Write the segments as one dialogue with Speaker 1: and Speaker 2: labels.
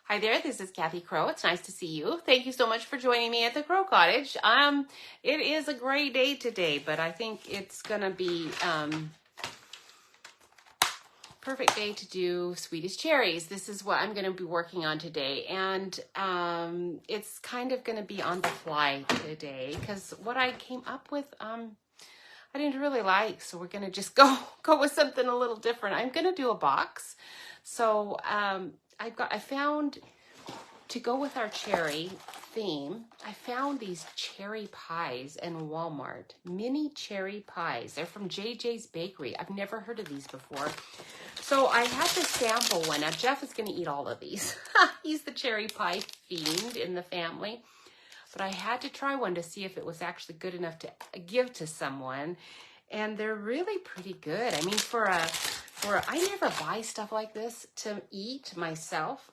Speaker 1: Hi there, this is Kathy Crow. It's nice to see you. Thank you so much for joining me at the Crow Cottage. It is a great day today, but I think it's gonna be perfect day to do Sweetest Cherries. This is what I'm gonna be working on today, and it's kind of gonna be on the fly today because what I came up with, I didn't really like, so we're gonna just go with something a little different. I'm gonna do a box, so I found, to go with our cherry theme, I found these cherry pies in Walmart. Mini cherry pies. They're from JJ's Bakery. I've never heard of these before. So I had to sample one. Now Jeff is going to eat all of these. He's the cherry pie fiend in the family. But I had to try one to see if it was actually good enough to give to someone. And they're really pretty good. I mean, I never buy stuff like this to eat myself.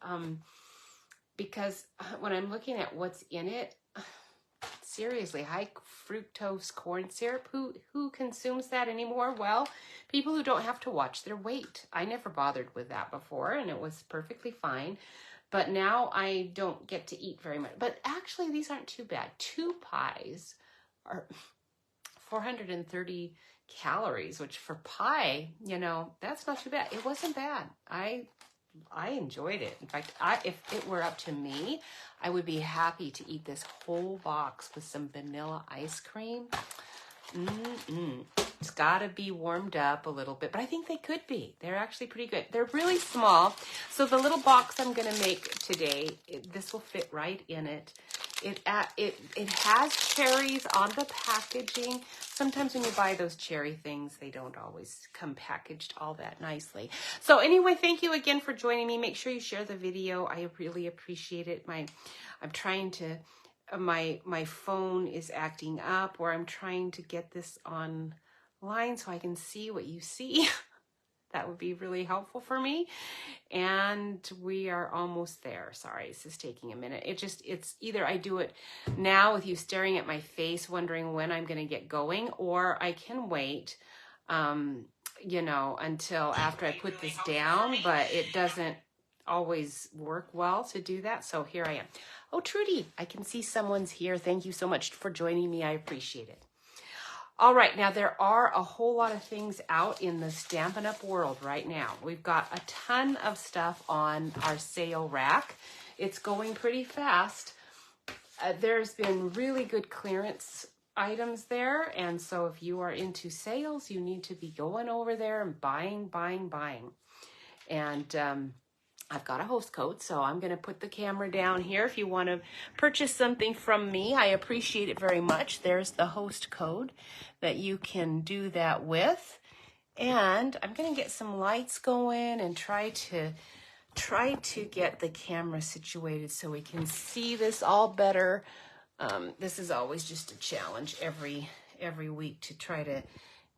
Speaker 1: Because when I'm looking at what's in it, seriously, high fructose corn syrup, who consumes that anymore? Well, people who don't have to watch their weight. I never bothered with that before, and it was perfectly fine. But now I don't get to eat very much. But actually, these aren't too bad. 2 pies are 430 calories, which for pie, you know, that's not too bad. It wasn't bad. I enjoyed it. In fact, if it were up to me, I would be happy to eat this whole box with some vanilla ice cream. It's got to be warmed up a little bit, but I think they could be. They're actually pretty good. They're really small. So the little box I'm going to make today, this will fit right in it. It has cherries on the packaging. Sometimes when you buy those cherry things, they don't always come packaged all that nicely. So anyway, thank you again for joining me. Make sure you share the video. I really appreciate it. I'm trying to, my phone is acting up, or I'm trying to get this online so I can see what you see. That would be really helpful for me. And we are almost there. Sorry, this is taking a minute. It's either I do it now with you staring at my face, wondering when I'm going to get going, or I can wait, you know, until after I put this down, but it doesn't always work well to do that. So here I am. Oh, Trudy, I can see someone's here. Thank you so much for joining me. I appreciate it. All right, now there are a whole lot of things out in the Stampin' Up! World right now. We've got a ton of stuff on our sale rack. It's going pretty fast. There's been really good clearance items there, and so if you are into sales, you need to be going over there and buying. And I've got a host code, so I'm going to put the camera down here. If you want to purchase something from me, I appreciate it very much. There's the host code that you can do that with. And I'm going to get some lights going and try to get the camera situated so we can see this all better. This is always just a challenge every week to try to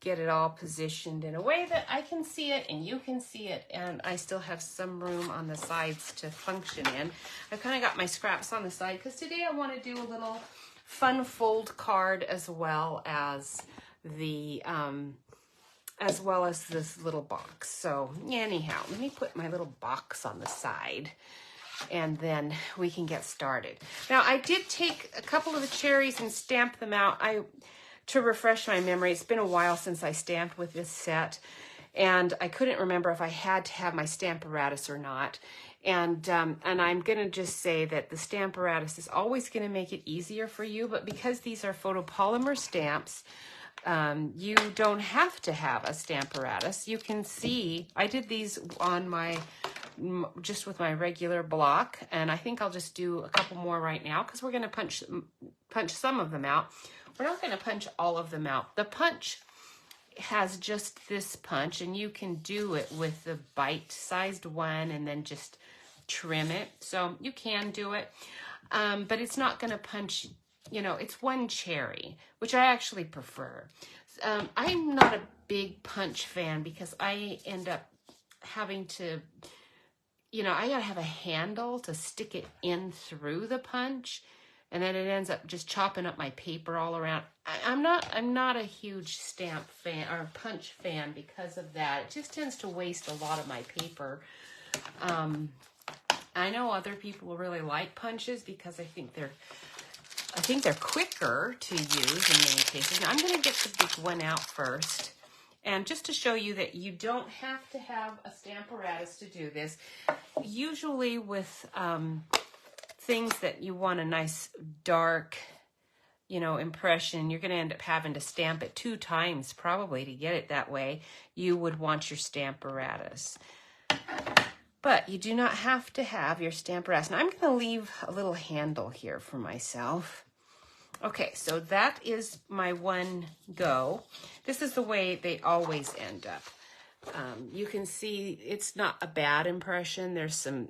Speaker 1: get it all positioned in a way that I can see it and you can see it, and I still have some room on the sides to function in. I've kind of got my scraps on the side because today I want to do a little fun fold card as well as this little box. So anyhow, let me put my little box on the side and then we can get started. Now I did take a couple of the cherries and stamp them out. To refresh my memory, it's been a while since I stamped with this set, and I couldn't remember if I had to have my Stamparatus or not. And I'm going to just say that the Stamparatus is always going to make it easier for you, but because these are photopolymer stamps, you don't have to have a Stamparatus. You can see, I did these on just with my regular block, and I think I'll just do a couple more right now because we're going to punch some of them out. We're not going to punch all of them out. The punch has just this punch, and you can do it with the bite-sized one and then just trim it. So you can do it, but it's not going to punch, you know, it's one cherry, which I actually prefer. I'm not a big punch fan because I end up having to, you know, I got to have a handle to stick it in through the punch. And then it ends up just chopping up my paper all around. I'm not a huge stamp fan or punch fan because of that. It just tends to waste a lot of my paper. I know other people really like punches because I think they're quicker to use in many cases. Now I'm going to get the big one out first. And just to show you that you don't have to have a Stamparatus to do this. Usually with things that you want a nice dark, impression, you're going to end up having to stamp it 2 times probably to get it that way. You would want your Stamparatus. But you do not have to have your Stamparatus. Now I'm going to leave a little handle here for myself. Okay, so that is my one go. This is the way they always end up. You can see it's not a bad impression. There's some,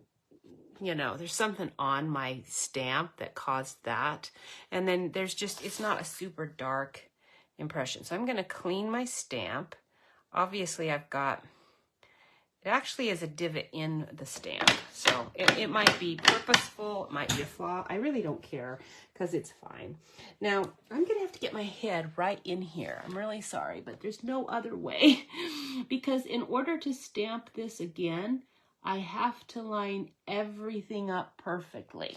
Speaker 1: there's something on my stamp that caused that. And then it's not a super dark impression. So I'm going to clean my stamp. Obviously, it actually is a divot in the stamp. So it might be purposeful, it might be a flaw. I really don't care because it's fine. Now, I'm going to have to get my head right in here. I'm really sorry, but there's no other way. Because in order to stamp this again, I have to line everything up perfectly.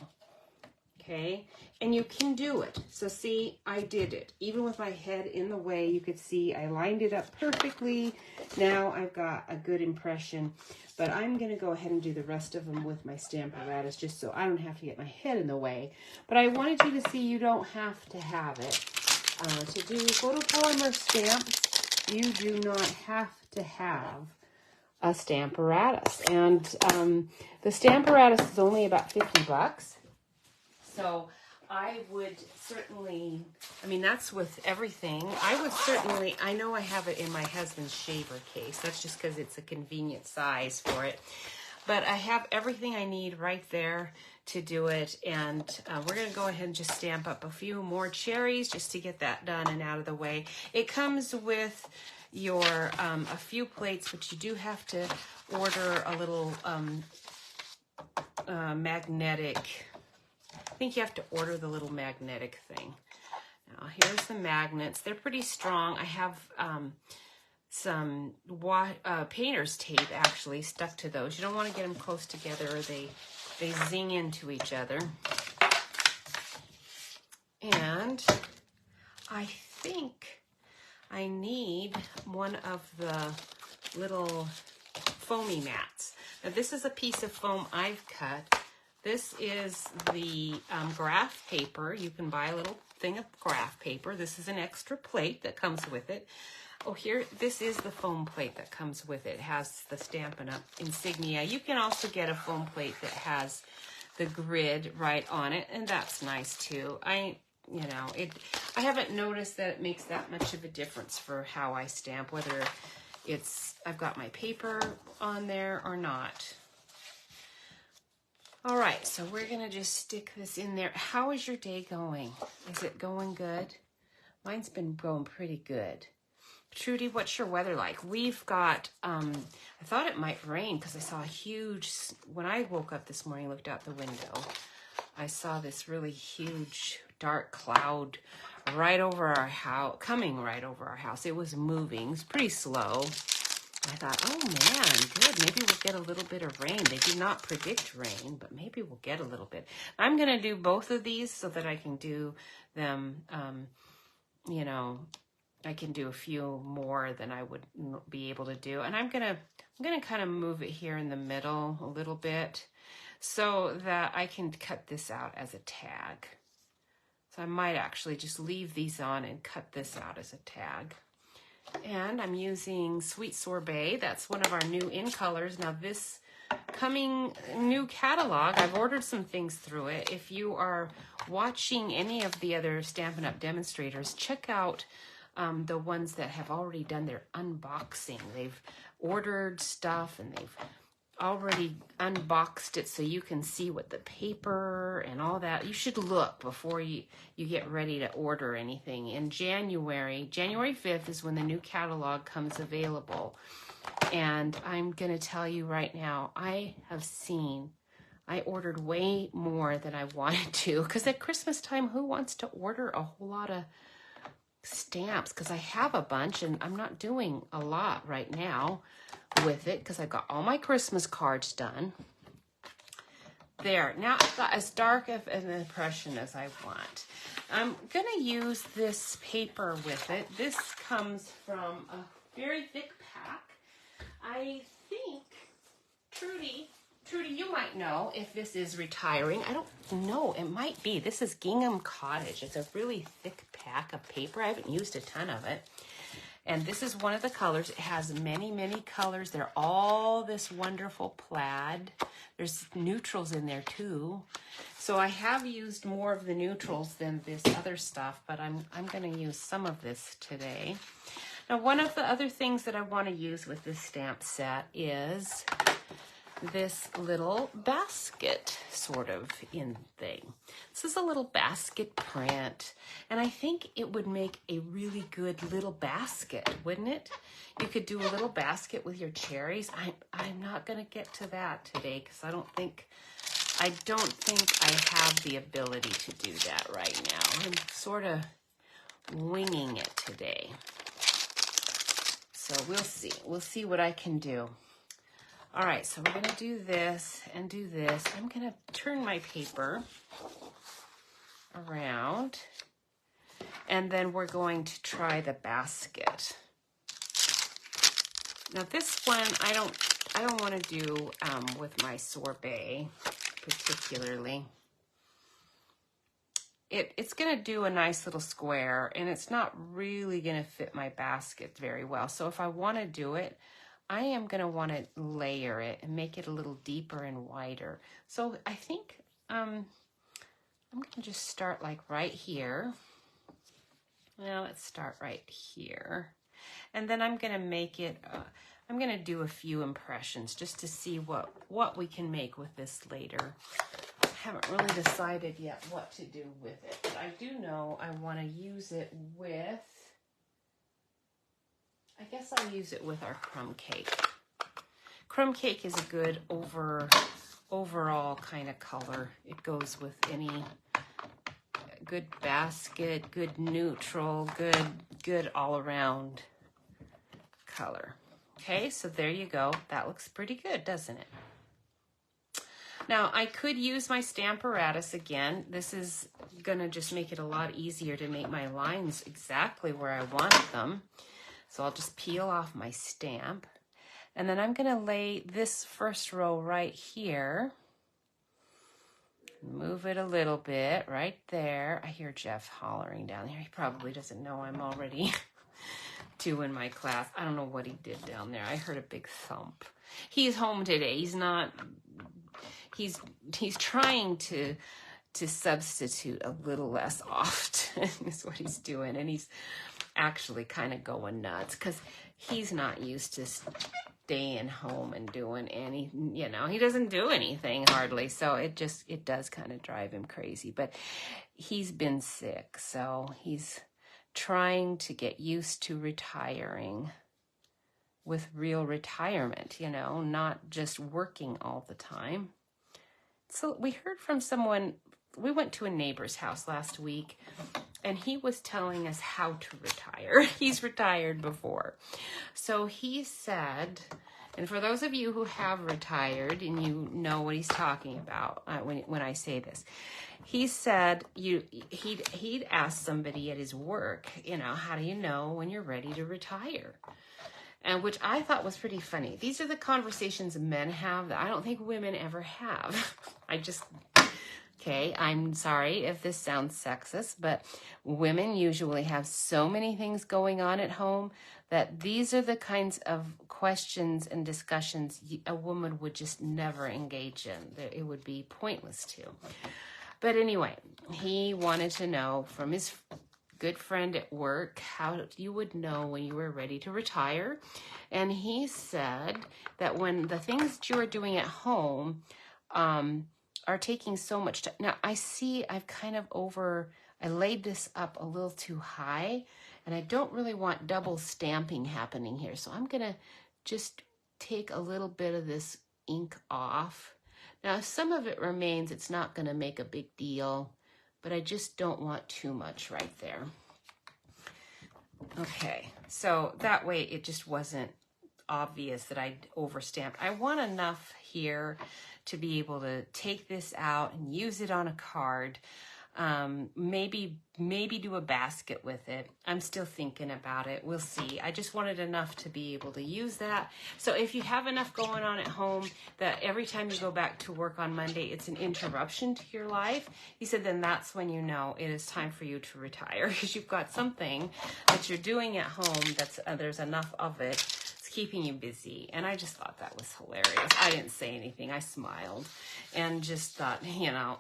Speaker 1: Okay, and you can do it. So see, I did it. Even with my head in the way, you could see I lined it up perfectly. Now I've got a good impression, but I'm going to go ahead and do the rest of them with my Stamparatus just so I don't have to get my head in the way. But I wanted you to see you don't have to have it. To do photopolymer stamps, you do not have to have a Stamparatus. And the Stamparatus is only about $50. So I would certainly, that's with everything. I know I have it in my husband's shaver case. That's just because it's a convenient size for it. But I have everything I need right there to do it. And we're going to go ahead and just stamp up a few more cherries just to get that done and out of the way. It comes with your a few plates, but you do have to order a little magnetic. I think you have to order the little magnetic thing. Now, here's the magnets. They're pretty strong. I have some painter's tape actually stuck to those. You don't want to get them close together or they zing into each other. And I think I need one of the little foamy mats. Now, this is a piece of foam I've cut. This is the graph paper. You can buy a little thing of graph paper. This is an extra plate that comes with it. Oh, this is the foam plate that comes with it. It has the Stampin' Up! Insignia. You can also get a foam plate that has the grid right on it, and that's nice too. I haven't noticed that it makes that much of a difference for how I stamp, whether I've got my paper on there or not. All right, so we're going to just stick this in there. How is your day going? Is it going good? Mine's been going pretty good. Trudy, what's your weather like? We've got, I thought it might rain because I saw when I woke up this morning, looked out the window, I saw this really huge dark cloud right over our house, coming right over our house. It was moving. It's pretty slow. I thought, oh man, good. Maybe we'll get a little bit of rain. They did not predict rain, but maybe we'll get a little bit. I'm going to do both of these so that I can do them, I can do a few more than I would be able to do. And I'm going to kind of move it here in the middle a little bit so that I can cut this out as a tag. So I might actually just leave these on and cut this out as a tag. And I'm using Sweet Sorbet. That's one of our new in colors. Now this coming new catalog, I've ordered some things through it. If you are watching any of the other Stampin' Up! Demonstrators, check out the ones that have already done their unboxing. They've ordered stuff and they've already unboxed it so you can see what the paper and all that. You should look before you get ready to order anything. In January 5th is when the new catalog comes available. And I'm going to tell you right now, I ordered way more than I wanted to, because at Christmas time, who wants to order a whole lot of stamps? Because I have a bunch and I'm not doing a lot right now with it because I've got all my Christmas cards done. There, now I've got as dark of an impression as I want. I'm going to use this paper with it. This comes from a very thick pack. I think, Trudy, you might know if this is retiring. I don't know. It might be. This is Gingham Cottage. It's a really thick pack of paper. I haven't used a ton of it. And this is one of the colors. It has many, many colors. They're all this wonderful plaid. There's neutrals in there too. So I have used more of the neutrals than this other stuff, but I'm going to use some of this today. Now, one of the other things that I want to use with this stamp set is this little basket sort of in thing. This is a little basket print, and I think it would make a really good little basket, wouldn't it? You could do a little basket with your cherries. I'm not going to get to that today because I don't think I have the ability to do that right now. I'm sort of winging it today. So we'll see. We'll see what I can do. All right, so we're going to do this and do this. I'm going to turn my paper around, and then we're going to try the basket. Now this one, I don't want to do with my sorbet particularly. It's going to do a nice little square, and it's not really going to fit my basket very well. So if I want to do it, I am going to want to layer it and make it a little deeper and wider. So I think I'm going to just start like right here. Well, let's start right here. And then I'm going to make it, I'm going to do a few impressions just to see what we can make with this later. I haven't really decided yet what to do with it, but I do know I want to use it with, I guess I'll use it with our crumb cake. Crumb cake is a good overall kind of color. It goes with any good basket, good neutral, good all around color. Okay, so there you go. That looks pretty good, doesn't it? Now, I could use my Stamparatus again. This is gonna just make it a lot easier to make my lines exactly where I want them. So I'll just peel off my stamp, and then I'm going to lay this first row right here. Move it a little bit right there. I hear Jeff hollering down there. He probably doesn't know I'm already doing my class. I don't know what he did down there. I heard a big thump. He's home today. He's not, he's trying to substitute a little less often is what he's doing, and he's actually kind of going nuts because he's not used to staying home and doing any, he doesn't do anything hardly, so it does kind of drive him crazy. But he's been sick, so he's trying to get used to retiring with real retirement, not just working all the time. So we heard from someone, we went to a neighbor's house last week, and he was telling us how to retire. He's retired before. So he said, and for those of you who have retired and you know what he's talking about when I say this, he said he'd asked somebody at his work, how do you know when you're ready to retire? And which I thought was pretty funny. These are the conversations men have that I don't think women ever have. Okay, I'm sorry if this sounds sexist, but women usually have so many things going on at home that these are the kinds of questions and discussions a woman would just never engage in. It would be pointless to. But anyway, he wanted to know from his good friend at work how you would know when you were ready to retire. And he said that when the things that you are doing at home are taking so much time. Now, I laid this up a little too high, and I don't really want double stamping happening here. So I'm going to just take a little bit of this ink off. Now, if some of it remains, it's not going to make a big deal, but I just don't want too much right there. Okay, so that way it just wasn't obvious that I overstamped. I want enough here to be able to take this out and use it on a card. Maybe do a basket with it. I'm still thinking about it. We'll see. I just wanted enough to be able to use that. So if you have enough going on at home that every time you go back to work on Monday, it's an interruption to your life, he said, then that's when you know it is time for you to retire, because you've got something that you're doing at home that's there's enough of it. It's keeping you busy. And I just thought that was hilarious. I didn't say anything. I smiled and just thought, you know,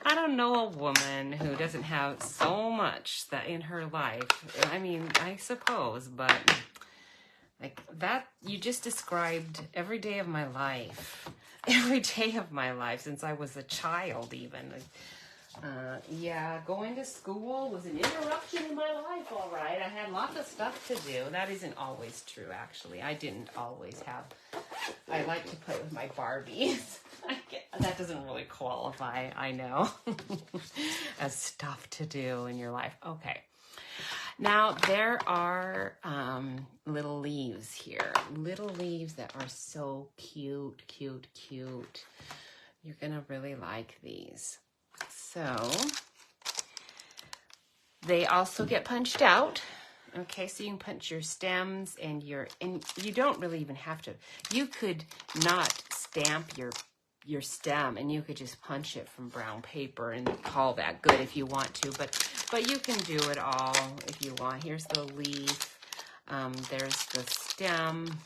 Speaker 1: I don't know a woman who doesn't have so much that in her life. I mean, I suppose, but like that, you just described every day of my life. Every day of my life since I was a child even. Yeah, going to school was an interruption in my life, all right. I had lots of stuff to do. That isn't always true, actually. I didn't always have. I like to play with my Barbies. That doesn't really qualify, I know, as stuff to do in your life. Okay. Now, there are little leaves here. Little leaves that are so cute, cute, cute. You're going to really like these. So, they also get punched out. Okay, so you can punch your stems and you don't really even have to. You could not stamp your stem and you could just punch it from brown paper and call that good if you want to, but you can do it all if you want. Here's the leaf, there's the stem,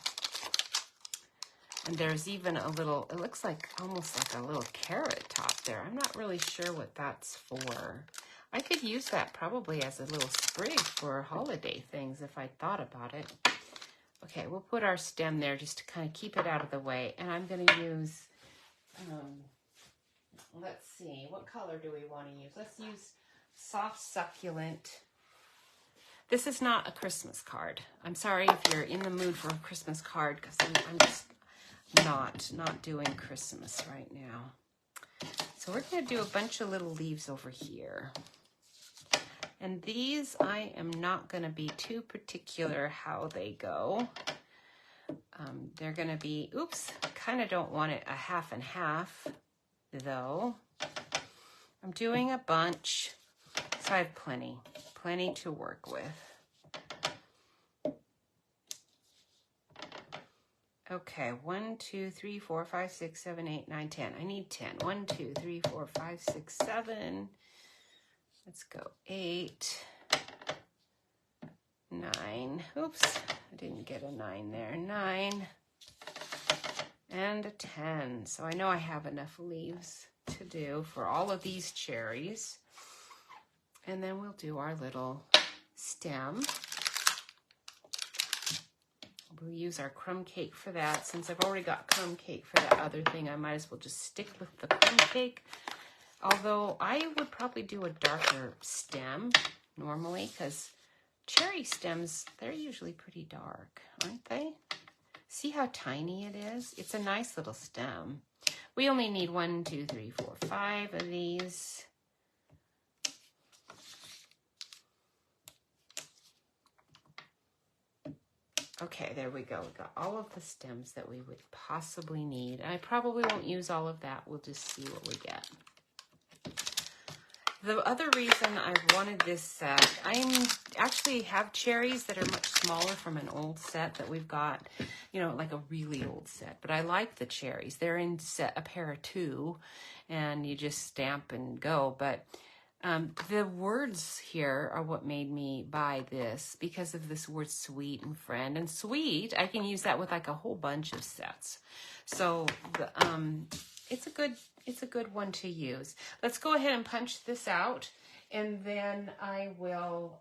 Speaker 1: and there's even a little, it looks like almost like a little carrot top there. I'm not really sure what that's for. I could use that probably as a little sprig for holiday things if I thought about it. Okay, we'll put our stem there just to kind of keep it out of the way. And I'm going to use, let's see, what color do we want to use? Let's use soft succulent. This is not a Christmas card. I'm sorry if you're in the mood for a Christmas card, because I'm just not doing Christmas right now. So we're going to do a bunch of little leaves over here. And these, I am not going to be too particular how they go. They're going to be, oops, kind of don't want it a half and half, though. I'm doing a bunch, so I have plenty to work with. Okay, 1, 2, 3, 4, 5, 6, 7, 8, 9, 10. I need 10. 1, 2, 3, 4, 5, 6, 7. Let's go 8, 9. Oops, I didn't get a 9 there. 9 and a 10. So I know I have enough leaves to do for all of these cherries. And then we'll do our little stem. We'll use our crumb cake for that. Since I've already got crumb cake for that other thing, I might as well just stick with the crumb cake. Although I would probably do a darker stem normally, because cherry stems, they're usually pretty dark, aren't they? See how tiny it is? It's a nice little stem. We only need 1, 2, 3, 4, 5 of these. Okay, there we go. We got all of the stems that we would possibly need. I probably won't use all of that. We'll just see what we get. The other reason I wanted this set, I actually have cherries that are much smaller from an old set that we've got, you know, like a really old set. But I like the cherries. They're in a pair of 2, and you just stamp and go. But the words here are what made me buy this, because of this word sweet and friend. And sweet, I can use that with like a whole bunch of sets. So it's a good one to use. Let's go ahead and punch this out, and then I will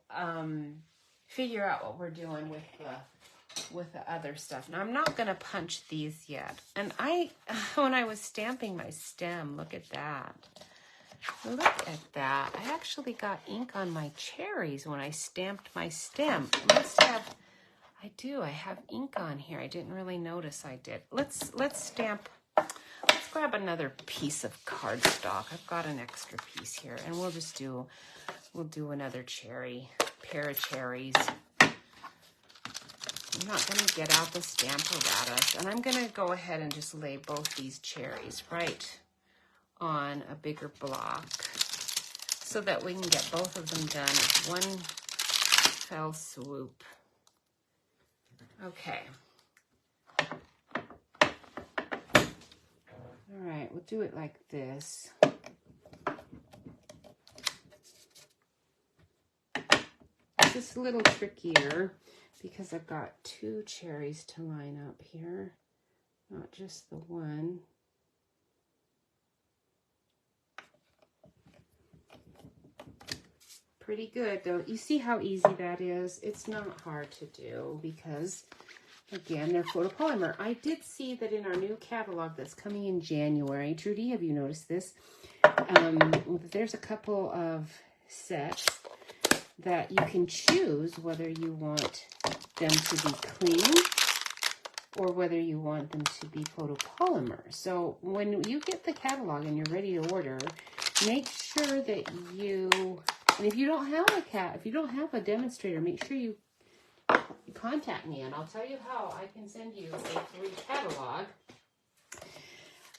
Speaker 1: figure out what we're doing with the other stuff. Now I'm not going to punch these yet. And when I was stamping my stem, look at that. Look at that. I actually got ink on my cherries when I stamped my stem. I have ink on here. I didn't really notice I did. Let's stamp. Let's grab another piece of cardstock. I've got an extra piece here, and we'll do another pair of cherries. I'm not going to get out the Stamparatus. And I'm going to go ahead and just lay both these cherries right on a bigger block so that we can get both of them done with one fell swoop. Okay. All right, we'll do it like this. This is a little trickier because I've got 2 cherries to line up here, not just the one. Pretty good though. You see how easy that is? It's not hard to do because, again, they're photopolymer. I did see that in our new catalog that's coming in January. Trudy, have you noticed this? There's a couple of sets that you can choose whether you want them to be clean or whether you want them to be photopolymer. So when you get the catalog and you're ready to order, make sure that you, and if you don't have a demonstrator, make sure you contact me and I'll tell you how I can send you a free catalog.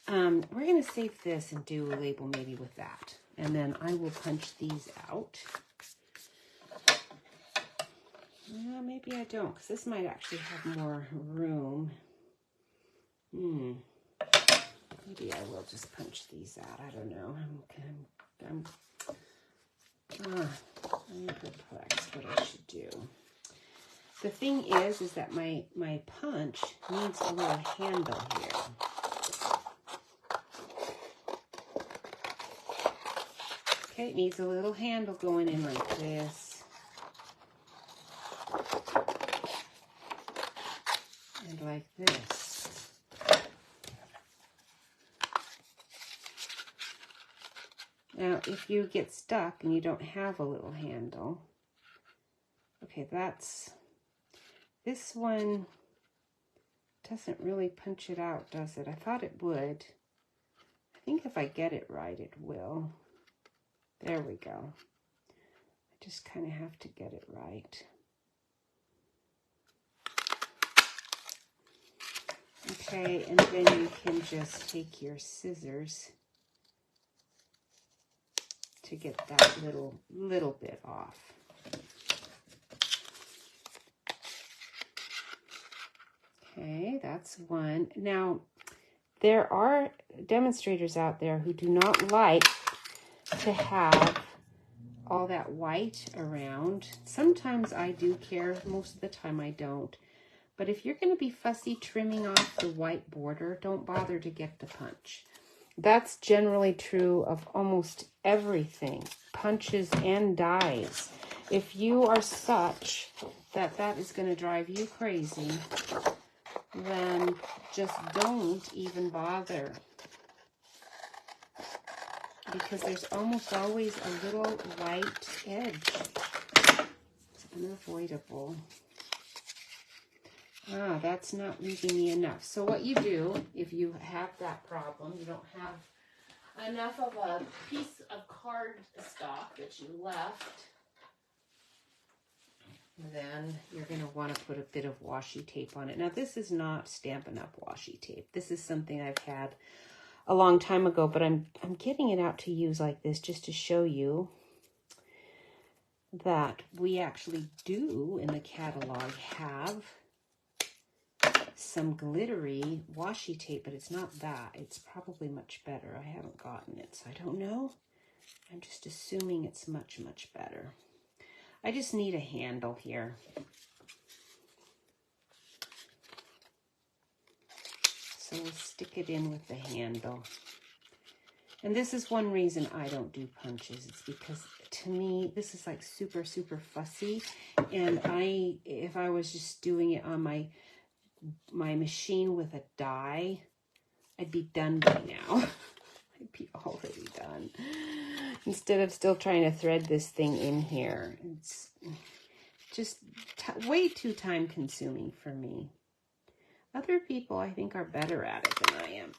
Speaker 1: We're going to save this and do a label maybe with that. And then I will punch these out. Maybe I don't, because this might actually have more room. Maybe I will just punch these out. I don't know. I'm perplexed what I should do. The thing is that my punch needs a little handle here. Okay, it needs a little handle going in like this. And like this. Now, if you get stuck and you don't have a little handle, okay, this one doesn't really punch it out, does it? I thought it would. I think if I get it right, it will. There we go. I just kind of have to get it right. Okay, and then you can just take your scissors to get that little bit off. Okay, that's one. Now, there are demonstrators out there who do not like to have all that white around. Sometimes I do care, most of the time I don't. But if you're going to be fussy trimming off the white border, don't bother to get the punch. That's generally true of almost everything, punches and dies. If you are such that is going to drive you crazy, then just don't even bother. Because there's almost always a little white edge. It's unavoidable. That's not leaving me enough. So what you do, if you have that problem, you don't have enough of a piece of card stock that you left, then you're going to want to put a bit of washi tape on it. Now, this is not Stampin' Up! Washi tape. This is something I've had a long time ago, but I'm getting it out to use like this just to show you that we actually do in the catalog have some glittery washi tape, but it's not that. It's probably much better. I haven't gotten it, so I don't know. I'm just assuming it's much, much better. I just need a handle here. So we'll stick it in with the handle. And this is one reason I don't do punches. It's because to me, this is like super, super fussy. And if I was just doing it on my machine with a die, I'd be done by now. I'd be already done. Instead of still trying to thread this thing in here. It's just way too time consuming for me. Other people, I think, are better at it than I am.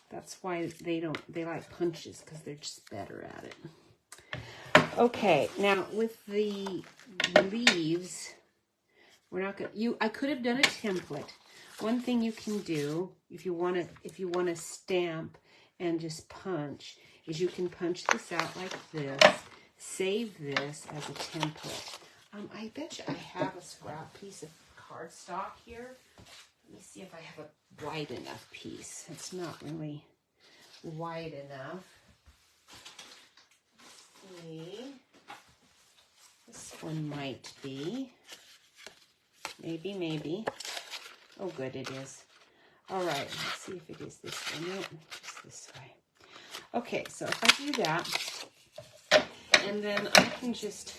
Speaker 1: That's why they like punches, because they're just better at it. Okay, now with the leaves, We're not gonna, I could have done a template. One thing you can do if you want to stamp and just punch is you can punch this out like this, save this as a template. I bet you I have a scrap piece of cardstock here. Let me see if I have a wide enough piece. It's not really wide enough. Let's see. This one might be. Maybe. Oh, good, it is. All right, let's see if it is this way. No, just this way. Okay, so if I do that, and then I can just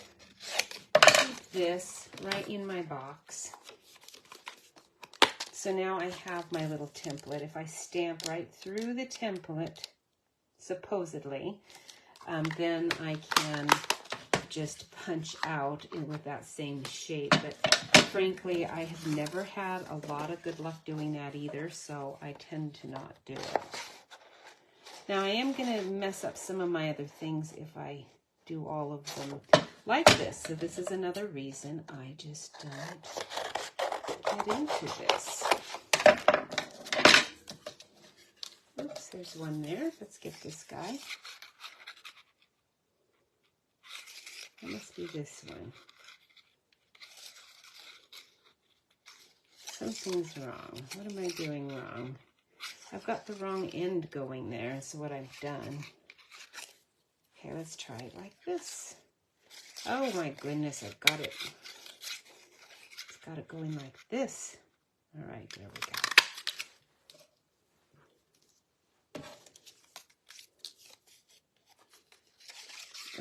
Speaker 1: keep this right in my box. So now I have my little template. If I stamp right through the template, supposedly, then I can just punch out with that same shape. But frankly, I have never had a lot of good luck doing that either, so I tend to not do it. Now I am going to mess up some of my other things if I do all of them like this. So this is another reason I just don't get into this. Oops, there's one there. Let's get this guy. That must be this one. Something's wrong. What am I doing wrong? I've got the wrong end going there. That's what I've done. Okay, let's try it like this. Oh my goodness, I've got it. It's got it going like this. All right, there we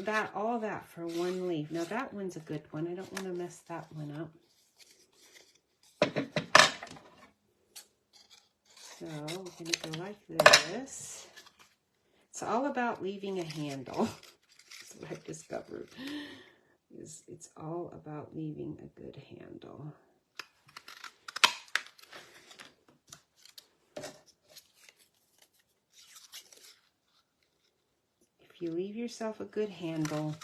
Speaker 1: go. All that for one leaf. Now that one's a good one. I don't want to mess that one up. So we're going to go like this. It's all about leaving a handle. That's what I've discovered. It's all about leaving a good handle. If you leave yourself a good handle,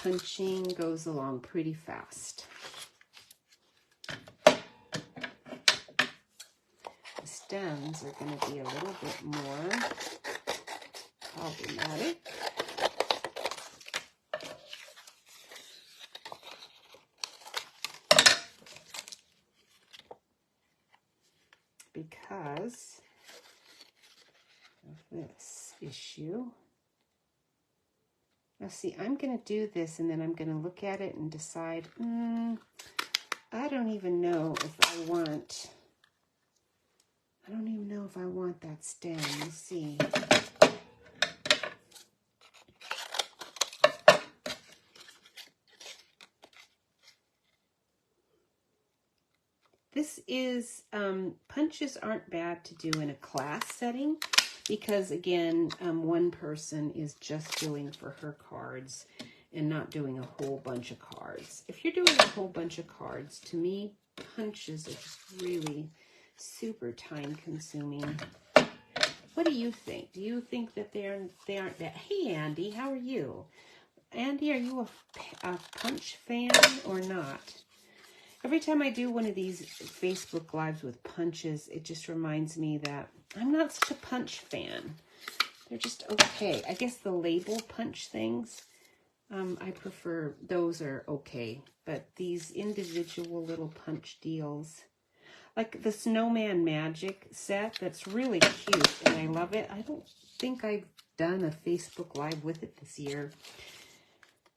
Speaker 1: punching goes along pretty fast. The stems are going to be a little bit more problematic. Because of this issue. Now see, I'm going to do this and then I'm going to look at it and decide, I don't even know if I want that stem. Let's see. This is, punches aren't bad to do in a class setting because, again, one person is just doing for her cards and not doing a whole bunch of cards. If you're doing a whole bunch of cards, to me, punches are just really super time-consuming. What do you think? Do you think that they aren't that? Hey, Andy, how are you? Andy, are you a punch fan or not? Every time I do one of these Facebook Lives with punches, it just reminds me that I'm not such a punch fan. They're just okay. I guess the label punch things, I prefer, those are okay. But these individual little punch deals, like the Snowman Magic set, that's really cute and I love it. I don't think I've done a Facebook Live with it this year.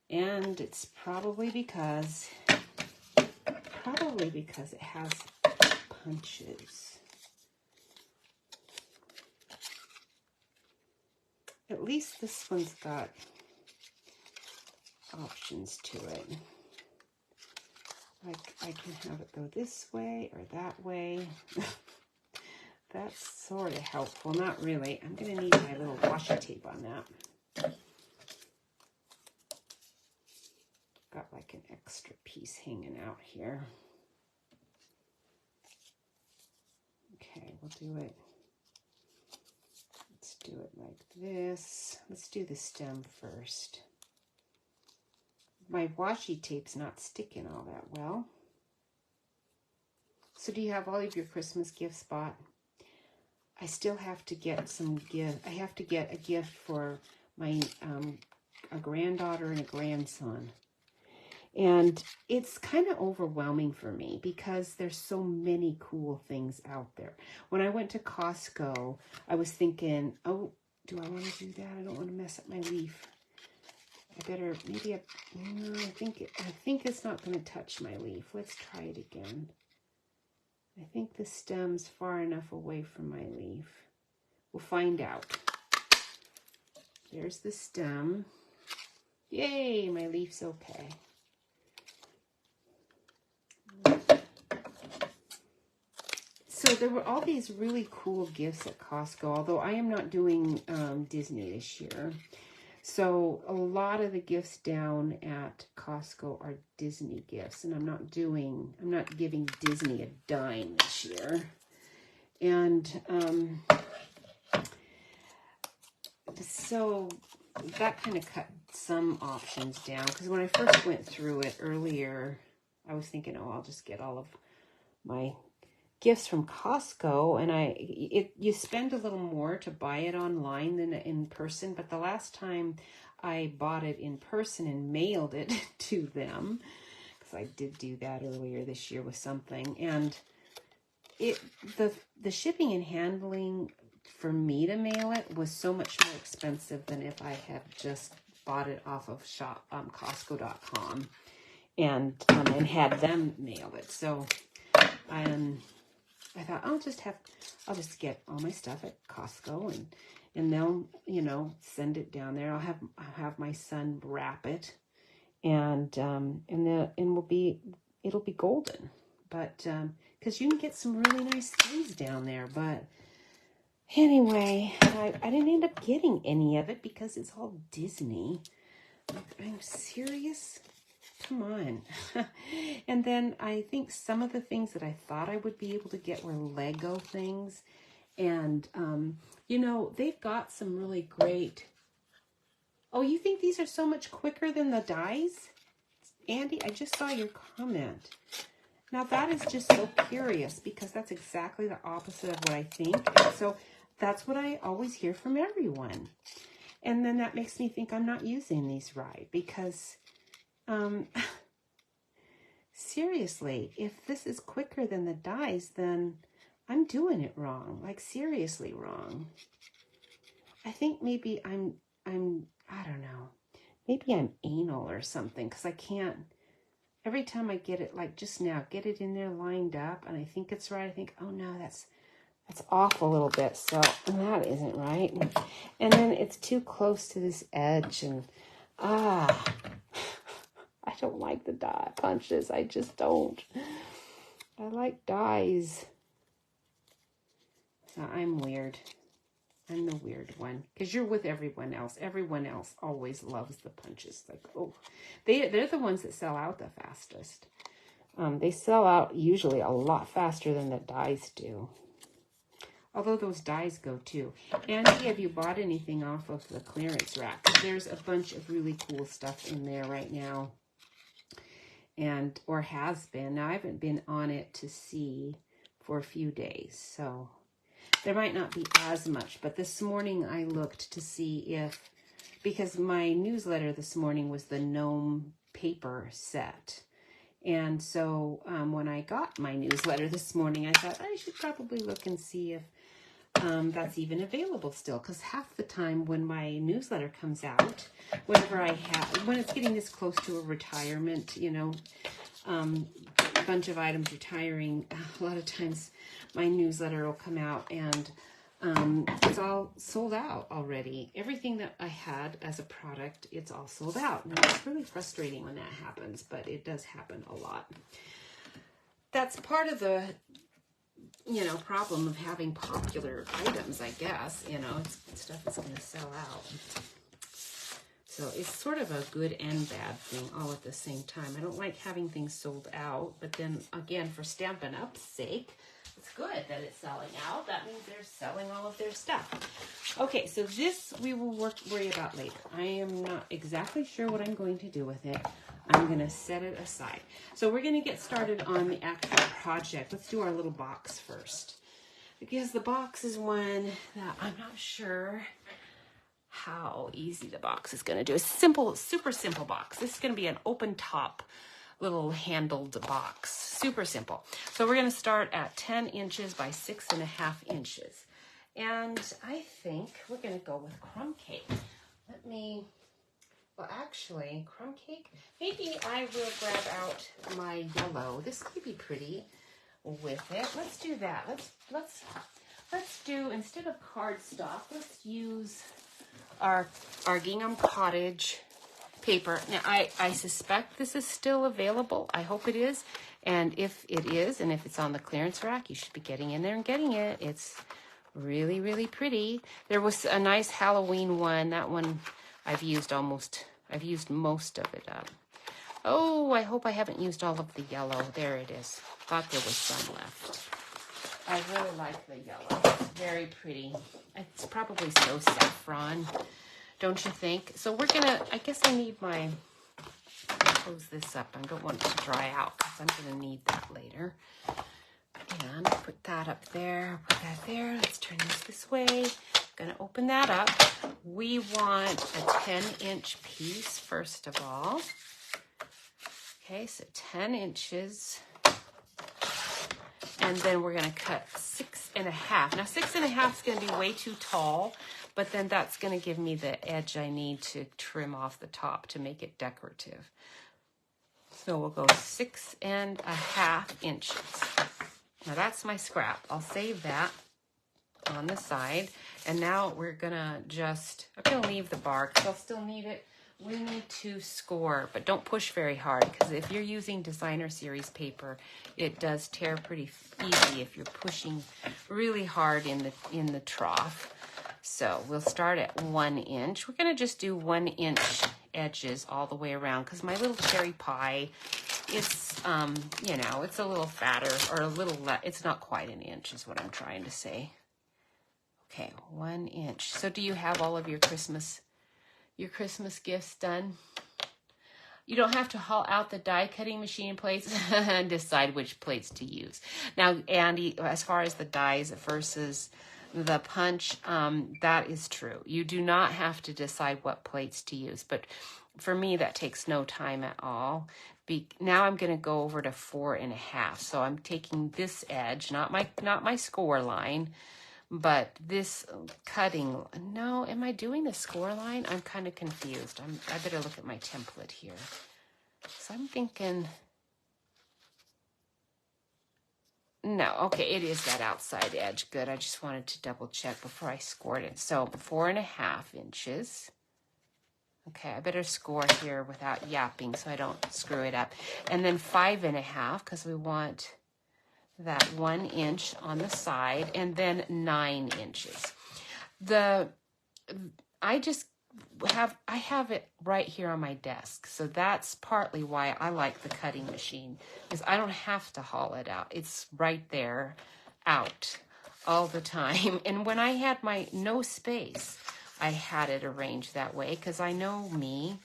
Speaker 1: And it's probably because it has punches. At least this one's got options to it. Like I can have it go this way or that way. That's sort of helpful. Not really. I'm going to need my little washi tape on that. Got like an extra piece hanging out here. Okay, we'll do it. Let's do it like this. Let's do the stem first. My washi tape's not sticking all that well. So do you have all of your Christmas gifts bought? I still have to get some gift. I have to get a gift for my a granddaughter and a grandson. And it's kind of overwhelming for me because there's so many cool things out there. When I went to Costco, I was thinking, oh, do I want to do that? I don't want to mess up my leaf. I better, maybe no, I think it's not going to touch my leaf. Let's try it again. I think the stem's far enough away from my leaf. We'll find out. There's the stem. Yay, my leaf's okay. So there were all these really cool gifts at Costco, although I am not doing Disney this year. So a lot of the gifts down at Costco are Disney gifts, and I'm not giving Disney a dime this year. And so that kind of cut some options down, because when I first went through it earlier, I was thinking, oh, I'll just get all of my gifts from Costco, and you spend a little more to buy it online than in person. But the last time I bought it in person and mailed it to them, because I did do that earlier this year with something, and the shipping and handling for me to mail it was so much more expensive than if I had just bought it off of Costco.com and had them mail it. So I thought I'll just get all my stuff at Costco and they'll, send it down there. I'll have my son wrap it and it'll be golden. But because you can get some really nice things down there. But anyway, I didn't end up getting any of it because it's all Disney. I'm serious? Come on. And then I think some of the things that I thought I would be able to get were Lego things. And, they've got some really great... Oh, you think these are so much quicker than the dies? Andy, I just saw your comment. Now, that is just so curious because that's exactly the opposite of what I think. And so that's what I always hear from everyone. And then that makes me think I'm not using these right because... seriously, if this is quicker than the dies, then I'm doing it wrong, like seriously wrong. I think maybe I don't know, maybe I'm anal or something, because I can't, every time I get it, like just now, get it in there lined up, and I think it's right, I think, oh no, that's off a little bit, so that isn't right. And then it's too close to this edge, and I don't like the die punches. I just don't. I like dies. So I'm weird. I'm the weird one. Because you're with everyone else. Everyone else always loves the punches. Like, oh. They're the ones that sell out the fastest. They sell out usually a lot faster than the dies do. Although those dies go too. Andy, have you bought anything off of the clearance rack? There's a bunch of really cool stuff in there right now. Or has been. Now, I haven't been on it to see for a few days, so there might not be as much. But this morning I looked to see because my newsletter this morning was the gnome paper set. And so when I got my newsletter this morning, I thought I should probably look and see if that's even available still, because half the time when my newsletter comes out, when it's getting this close to a retirement, bunch of items retiring, a lot of times my newsletter will come out and it's all sold out already. Everything that I had as a product, it's all sold out. Now, it's really frustrating when that happens, but it does happen a lot. That's part of the problem of having popular items, I guess. Stuff is going to sell out. So it's sort of a good and bad thing all at the same time. I don't like having things sold out, but then again, for Stampin' Up's sake, it's good that it's selling out. That means they're selling all of their stuff. Okay, so this we will worry about later. I am not exactly sure what I'm going to do with it. I'm going to set it aside. So we're going to get started on the actual project. Let's do our little box first. Because the box is one that I'm not sure how easy the box is going to do. It's simple, super simple box. This is going to be an open top little handled box. Super simple. So we're going to start at 10 inches by 6.5 inches. And I think we're going to go with crumb cake. Well, actually, crumb cake, maybe I will grab out my yellow. This could be pretty with it. Let's do that. Let's do, instead of cardstock, let's use our gingham cottage paper. Now, I suspect this is still available. I hope it is. And if it is, and if it's on the clearance rack, you should be getting in there and getting it. It's really, really pretty. There was a nice Halloween one. That one I've used most of it up. Oh, I hope I haven't used all of the yellow. There it is. Thought there was some left. I really like the yellow. It's very pretty. It's probably so saffron, don't you think? So we're gonna, I guess I need my, close this up. I don't want it to dry out because I'm gonna need that later. And put that up there, put that there. Let's turn this way. Gonna open that up. We want a 10-inch piece first of all. Okay, so 10 inches. And then we're gonna cut 6.5. Now 6.5 is gonna be way too tall, but then that's gonna give me the edge I need to trim off the top to make it decorative. So we'll go 6.5 inches. Now that's my scrap. I'll save that on the side. And now we're gonna I'm gonna leave the bar because I'll still need it. We need to score, but don't push very hard because if you're using designer series paper, it does tear pretty easy if you're pushing really hard in the trough. So we'll start at 1 inch. We're gonna just do 1 inch edges all the way around because my little cherry pie, it's you know, it's a little fatter or a little less. It's not quite an inch is what I'm trying to say. Okay, 1 inch. So do you have all of your Christmas gifts done? You don't have to haul out the die cutting machine plates and decide which plates to use. Now, Andy, as far as the dies versus the punch, that is true. You do not have to decide what plates to use, but for me, that takes no time at all. Now I'm going to go over to 4.5. So I'm taking this edge, not my score line, but this cutting. No, am I doing the score line? I'm kind of confused. I better look at my template here. So I'm thinking, no, okay, it is that outside edge. Good. I just wanted to double check before I scored it. So 4.5 inches. Okay, I better score here without yapping so I don't screw it up. And then 5.5 because we want that 1 inch on the side, and then 9 inches. I have it right here on my desk, so that's partly why I like the cutting machine, because I don't have to haul it out. It's right there out all the time. And when I had my no space, I had it arranged that way because I know me,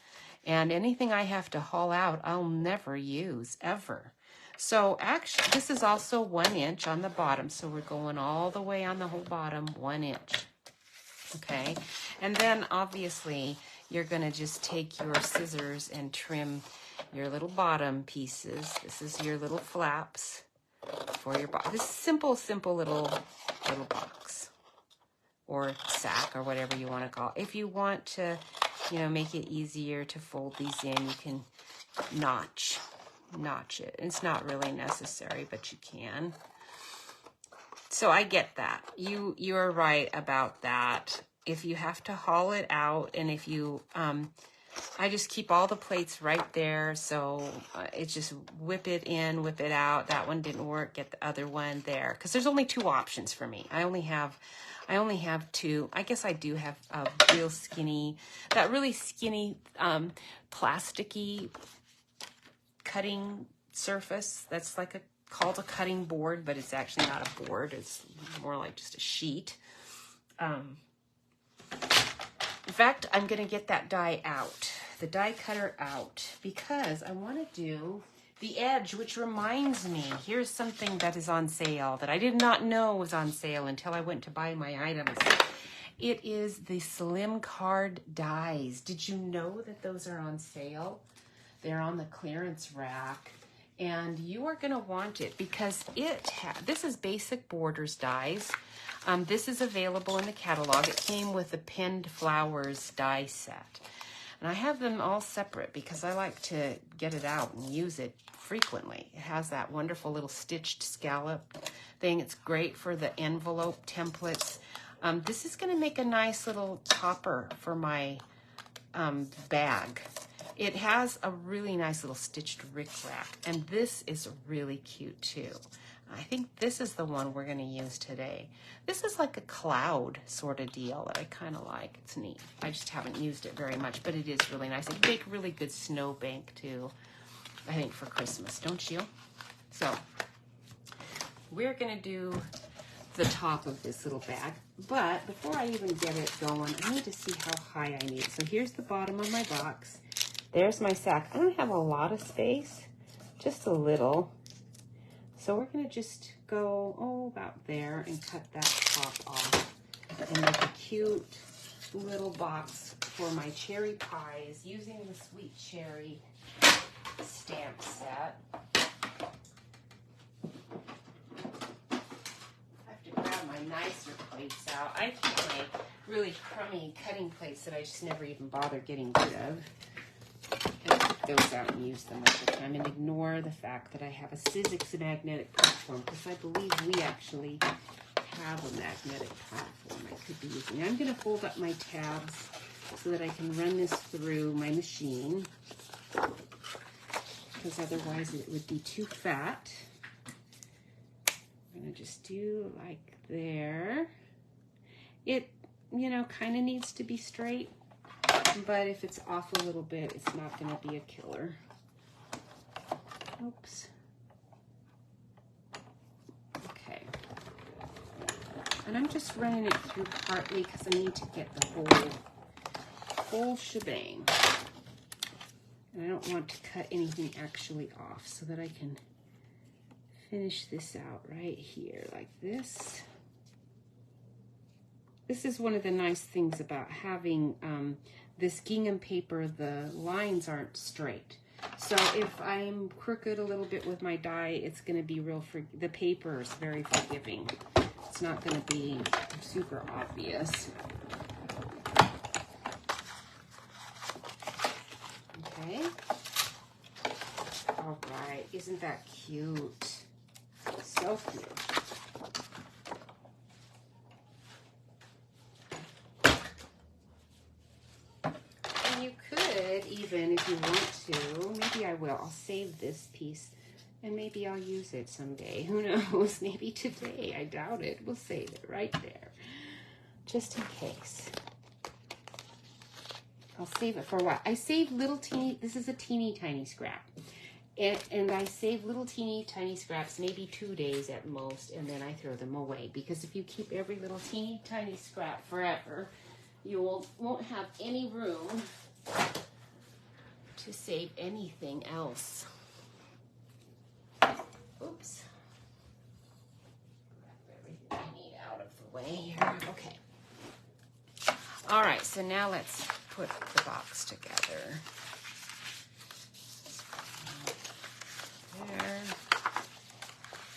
Speaker 1: and anything I have to haul out, I'll never use ever. So actually, this is also 1 inch on the bottom. So we're going all the way on the whole bottom, 1 inch. Okay. And then obviously you're going to just take your scissors and trim your little bottom pieces. This is your little flaps for your box. This simple little box or sack or whatever you want to call it. If you want to, make it easier to fold these in, you can notch it. It's not really necessary, but you can. So I get that. You're right about that. If you have to haul it out, and if you, I just keep all the plates right there. So it's just whip it in, whip it out. That one didn't work. Get the other one there. Because there's only 2 options for me. I only have 2. I guess I do have a really skinny, plasticky cutting surface. That's like called a cutting board, but it's actually not a board. It's more like just a sheet. In fact, I'm going to get that die out. the die cutter out because I want to do the edge, which reminds me, here's something that is on sale that I did not know was on sale until I went to buy my items. It is the slim card dies. Did you know that those are on sale? They're on the clearance rack. And you are going to want it because this is Basic Borders dies. This is available in the catalog. It came with the Pinned Flowers die set. And I have them all separate because I like to get it out and use it frequently. It has that wonderful little stitched scallop thing. It's great for the envelope templates. This is going to make a nice little topper for my bag. It has a really nice little stitched rickrack, and this is really cute too. I think this is the one we're going to use today. This is like a cloud sort of deal that I kind of like. It's neat. I just haven't used it very much, but it is really nice. It make a really good snowbank too, I think, for Christmas, don't you? So we're going to do the top of this little bag, but before I even get it going, I need to see how high I need it. So here's the bottom of my box. There's my sack. I don't have a lot of space, just a little. So we're going to just go, about there and cut that top off and make a cute little box for my cherry pies using the Sweet Cherry stamp set. I have to grab my nicer plates out. I keep my really crummy cutting plates that I just never even bother getting rid of. And keep those out and use them all the time and ignore the fact that I have a Sizzix magnetic platform because I believe we actually have a magnetic platform I could be using. I'm going to fold up my tabs so that I can run this through my machine because otherwise it would be too fat. I'm going to just do like there. It, kind of needs to be straight. But if it's off a little bit, it's not going to be a killer. Oops. Okay. And I'm just running it through partly because I need to get the whole shebang. And I don't want to cut anything actually off so that I can finish this out right here like this. This is one of the nice things about having this gingham paper. The lines aren't straight. So if I'm crooked a little bit with my die, it's going to be the paper is very forgiving. It's not going to be super obvious. Okay. All right. Isn't that cute? So cute. You could even, if you want to, maybe I will. I'll save this piece and maybe I'll use it someday. Who knows? Maybe today. I doubt it. We'll save it right there. Just in case. I'll save it for a while. I save little teeny, this is a teeny tiny scrap. And I save little teeny tiny scraps, maybe 2 days at most, and then I throw them away. Because if you keep every little teeny tiny scrap forever, you won't have any room to save anything else. Oops. Grab everything I need out of the way here. Okay. All right, so now let's put the box together. There,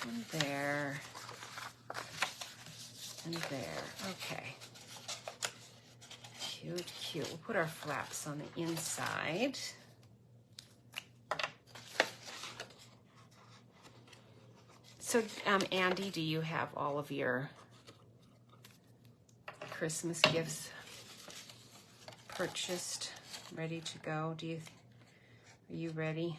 Speaker 1: and there, and there. Okay. Cute, cute. We'll put our flaps on the inside. So, Andy, do you have all of your Christmas gifts purchased, ready to go? Are you ready?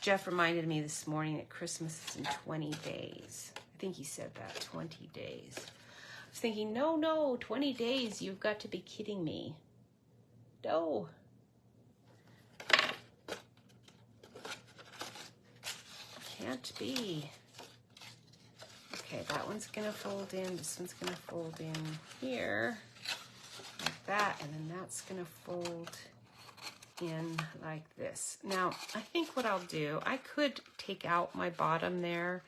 Speaker 1: Jeff reminded me this morning that Christmas is in 20 days. I think he said that, 20 days. I was thinking, no, 20 days, you've got to be kidding me. No. Can't be. Okay, that one's gonna fold in, this one's gonna fold in here. like that, and then that's gonna fold in like this. Now, I think what I'll do, I could take out my bottom there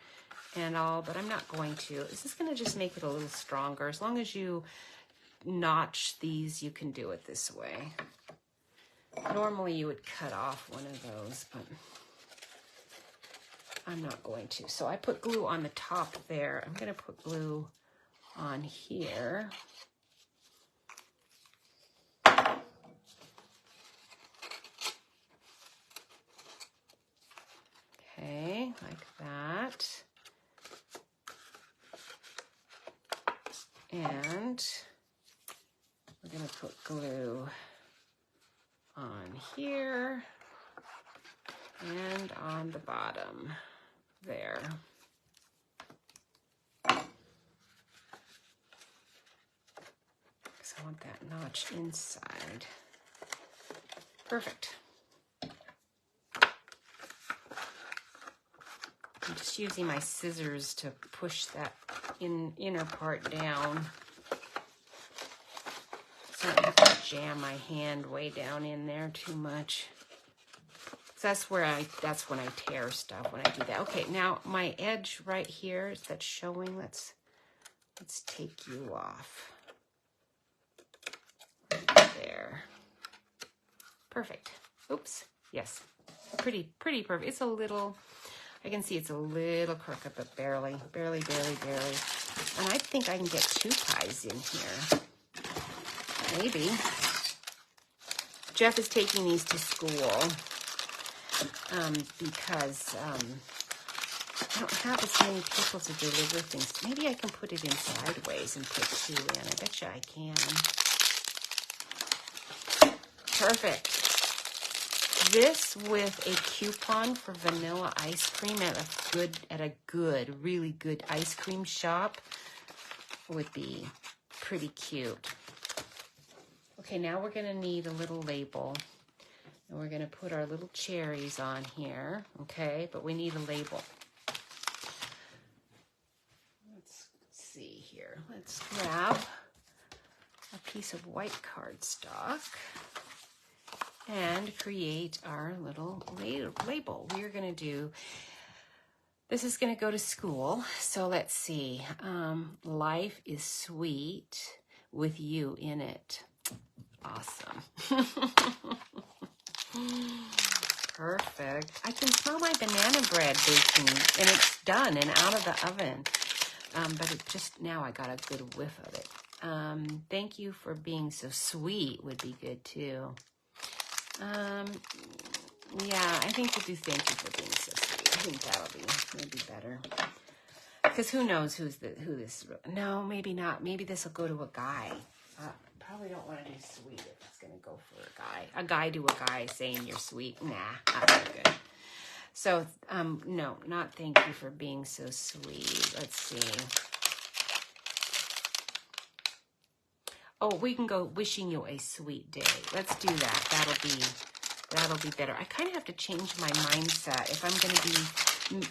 Speaker 1: and all, but I'm not going to. This is gonna just make it a little stronger. As long as you notch these, you can do it this way. Normally you would cut off one of those, but I'm not going to. So I put glue on the top there. I'm gonna put glue on here. Okay, like that. And we're going to put glue on here and on the bottom there. Because I want that notch inside. Perfect. I'm just using my scissors to push that inner part down. So I don't have to jam my hand way down in there too much. So that's when I tear stuff, when I do that. Okay, now my edge right here that's showing, let's take you off. Right there. Perfect. Oops. Yes. Pretty perfect. It's a little, I can see it's a little crooked, but barely. And I think I can get 2 pies in here. Maybe. Jeff is taking these to school because I don't have as many people to deliver things. Maybe I can put it in sideways and put 2 in. I bet you I can. Perfect. This with a coupon for vanilla ice cream at a really good ice cream shop would be pretty cute. Okay, now we're going to need a little label. And we're going to put our little cherries on here, okay? But we need a label. Let's see here. Let's grab a piece of white cardstock and create our little label. We are going to do, this is going to go to school. So let's see. Life is sweet with you in it. Awesome. Perfect. I can smell my banana bread baking, and it's done and out of the oven. But it just, now I got a good whiff of it. Thank you for being so sweet would be good too. Yeah, I think we'll do thank you for being so sweet. I think that'll be maybe better. Because who knows who this, no, maybe not. Maybe this will go to a guy. Probably don't want to do sweet if it's going to go for a guy. A guy to a guy saying you're sweet. Nah, not so good. So, no, not thank you for being so sweet. Let's see. Oh, we can go wishing you a sweet day. Let's do that. That'll be better. I kind of have to change my mindset. If I'm going to be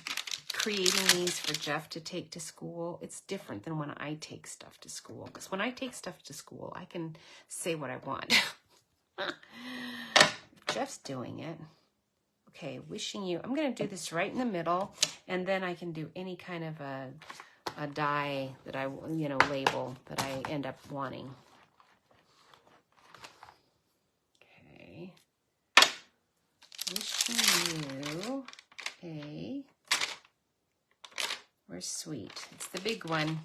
Speaker 1: creating these for Jeff to take to school, it's different than when I take stuff to school. Because when I take stuff to school, I can say what I want. Jeff's doing it. Okay, wishing you. I'm going to do this right in the middle, and then I can do any kind of a die that I, label that I end up wanting. Okay. Wishing you a... Where's sweet? It's the big one.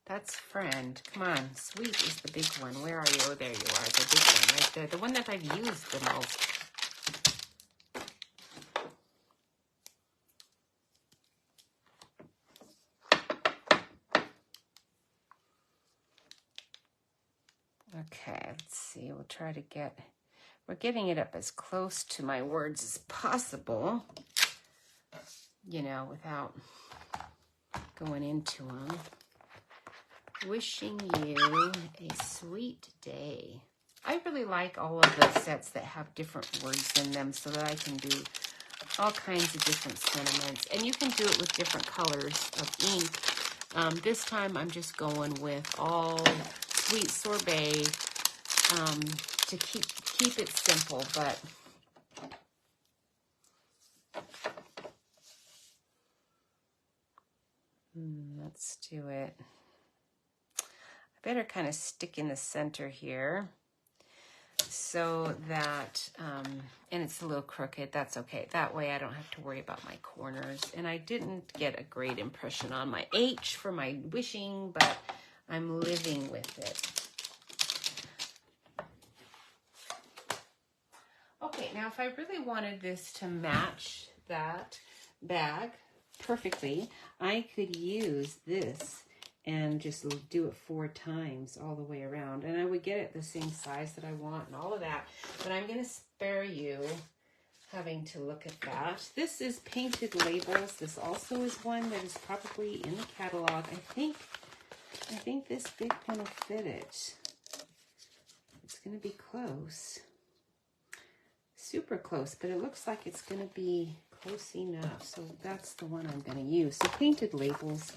Speaker 1: That's friend. Come on. Sweet is the big one. Where are you? Oh, there you are. The big one right there. The one that I've used the most. Okay, let's see. We'll try to get... We're getting it up as close to my words as possible. Without going into them. Wishing you a sweet day. I really like all of the sets that have different words in them so that I can do all kinds of different sentiments. And you can do it with different colors of ink. This time I'm just going with all sweet sorbet to keep it simple, but let's do it. I better kind of stick in the center here so that, and it's a little crooked, that's okay. That way I don't have to worry about my corners. And I didn't get a great impression on my H for my wishing, but I'm living with it. Okay, now if I really wanted this to match that bag perfectly, I could use this and just do it 4 times all the way around. And I would get it the same size that I want and all of that. But I'm going to spare you having to look at that. This is Painted Labels. This also is one that is probably in the catalog. I think this big pen will fit it. It's going to be close. Super close, but it looks like it's going to be close enough. So that's the one I'm going to use. So Painted Labels.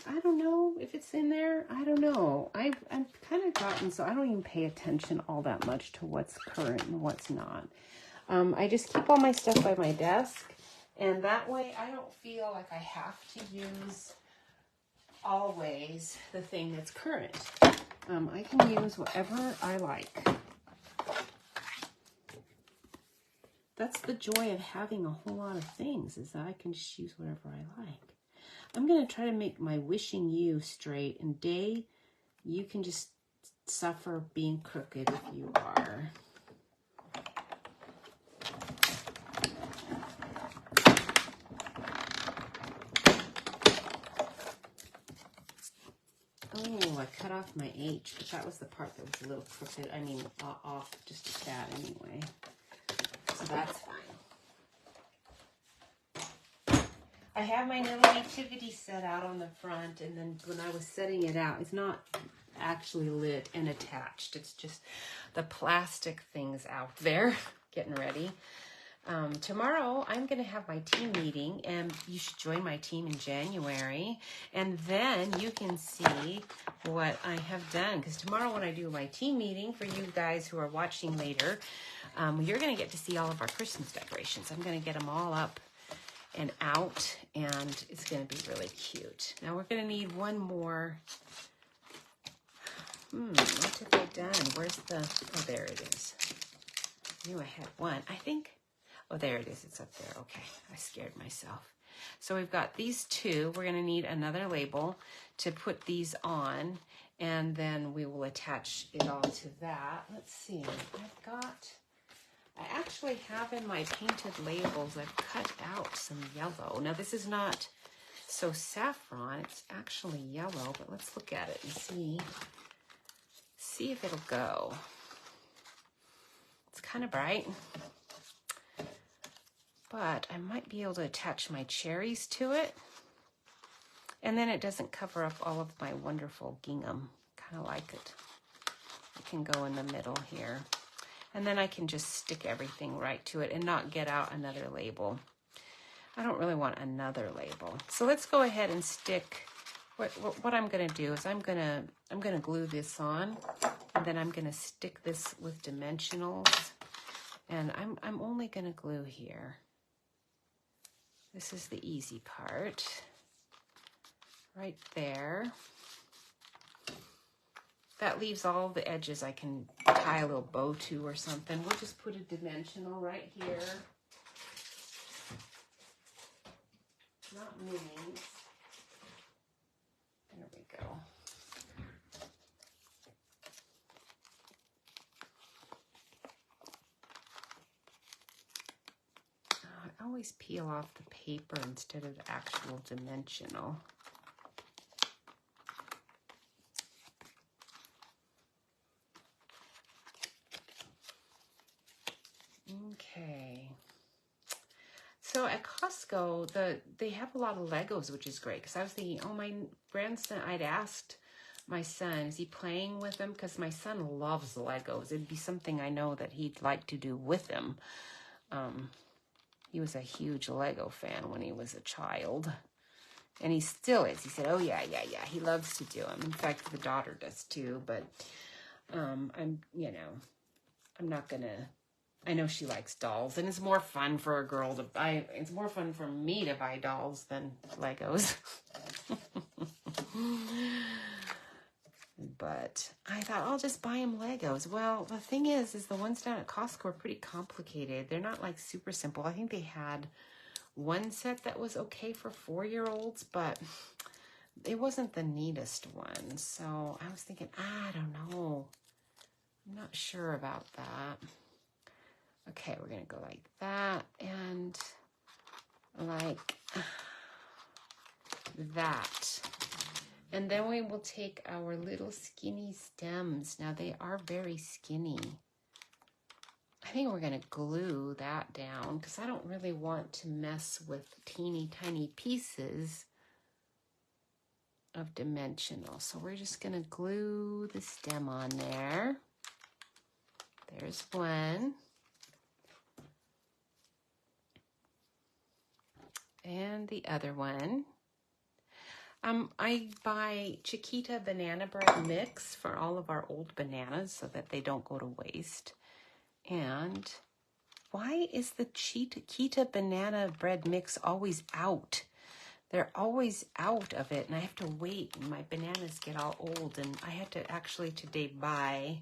Speaker 1: I don't know if it's in there. I don't know. I've kind of gotten, so I don't even pay attention all that much to what's current and what's not. I just keep all my stuff by my desk, and that way I don't feel like I have to use always the thing that's current. I can use whatever I like. That's the joy of having a whole lot of things, is that I can just use whatever I like. I'm going to try to make my wishing you straight, and Day, you can just suffer being crooked if you are. Oh, I cut off my H, but that was the part that was a little crooked. I mean, off just a tad anyway. So that's fine. I have my little nativity set out on the front, and then when I was setting it out, it's not actually lit and attached. It's just the plastic things out there getting ready. Tomorrow, I'm going to have my team meeting, and you should join my team in January, and then you can see what I have done, because tomorrow when I do my team meeting, for you guys who are watching later, you're going to get to see all of our Christmas decorations. I'm going to get them all up and out, and it's going to be really cute. Now we're going to need one more. What have I done? Where's the, oh, there it is. I knew I had one. I think, oh, there it is. It's up there. Okay, I scared myself. So we've got these two. We're going to need another label to put these on, and then we will attach it all to that. Let's see. I actually have in my Painted Labels, I've cut out some yellow. Now this is not so saffron, it's actually yellow, but let's look at it and see if it'll go. It's kind of bright, but I might be able to attach my cherries to it. And then it doesn't cover up all of my wonderful gingham. Kind of like it. It can go in the middle here. And then I can just stick everything right to it and not get out another label. I don't really want another label. So let's go ahead and stick, what I'm gonna do is I'm gonna glue this on, and then I'm gonna stick this with dimensionals. And I'm only gonna glue here. This is the easy part. Right there. That leaves all the edges I can tie a little bow to or something. We'll just put a dimensional right here. Not minis. There we go. I always peel off the paper instead of the actual dimensional. Okay. So at Costco, they have a lot of Legos, which is great. Because I was thinking, oh, my grandson, I'd asked my son, is he playing with them? Because my son loves Legos. It'd be something I know that he'd like to do with them. He was a huge Lego fan when he was a child. And he still is. He said, oh, yeah. He loves to do them. In fact, the daughter does too. But I'm not going to. I know she likes dolls. And it's more fun for a girl to buy. It's more fun for me to buy dolls than Legos. But I thought, I'll just buy him Legos. Well, the thing is the ones down at Costco are pretty complicated. They're not like super simple. I think they had one set that was okay for 4-year-olds, but it wasn't the neatest one. So I was thinking, I don't know. I'm not sure about that. Okay, we're going to go like that and like that. And then we will take our little skinny stems. Now they are very skinny. I think we're going to glue that down because I don't really want to mess with teeny tiny pieces of dimensional. So we're just going to glue the stem on there. There's one. And the other one. I buy Chiquita banana bread mix for all of our old bananas so that they don't go to waste. And why is the Chiquita banana bread mix always out? They're always out of it, and I have to wait, and my bananas get all old. And I had to actually today buy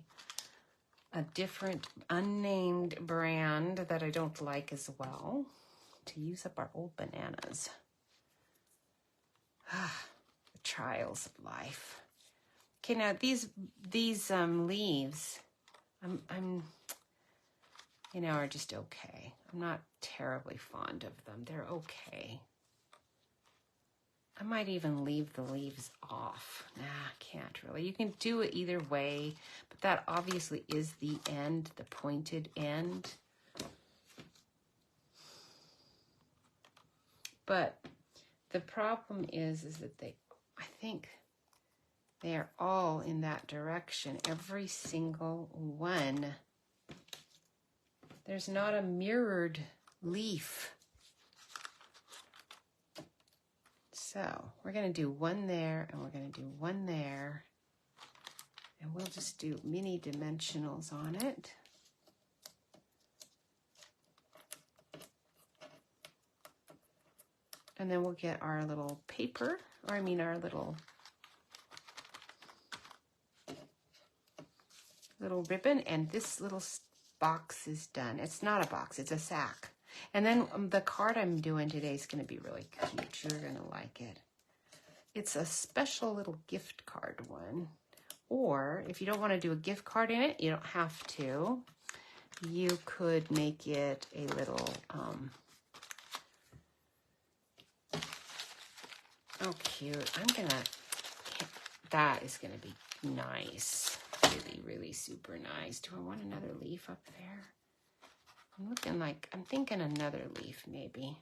Speaker 1: a different unnamed brand that I don't like as well to use up our old bananas. The trials of life. Okay, now these leaves, I'm are just okay. I'm not terribly fond of them. They're okay. I might even leave the leaves off. Nah, can't really. You can do it either way, but that obviously is the end, the pointed end. But the problem is that I think they are all in that direction. Every single one. There's not a mirrored leaf. So we're going to do one there, and we're going to do one there. And we'll just do mini dimensionals on it. And then we'll get our little paper, or our little ribbon, and this little box is done. It's not a box, it's a sack. And then the card I'm doing today is going to be really cute. You're going to like it. It's a special little gift card one. Or if you don't want to do a gift card in it, you don't have to. You could make it a little, oh cute. That is going to be nice. Really, really super nice. Do I want another leaf up there? I'm thinking another leaf maybe.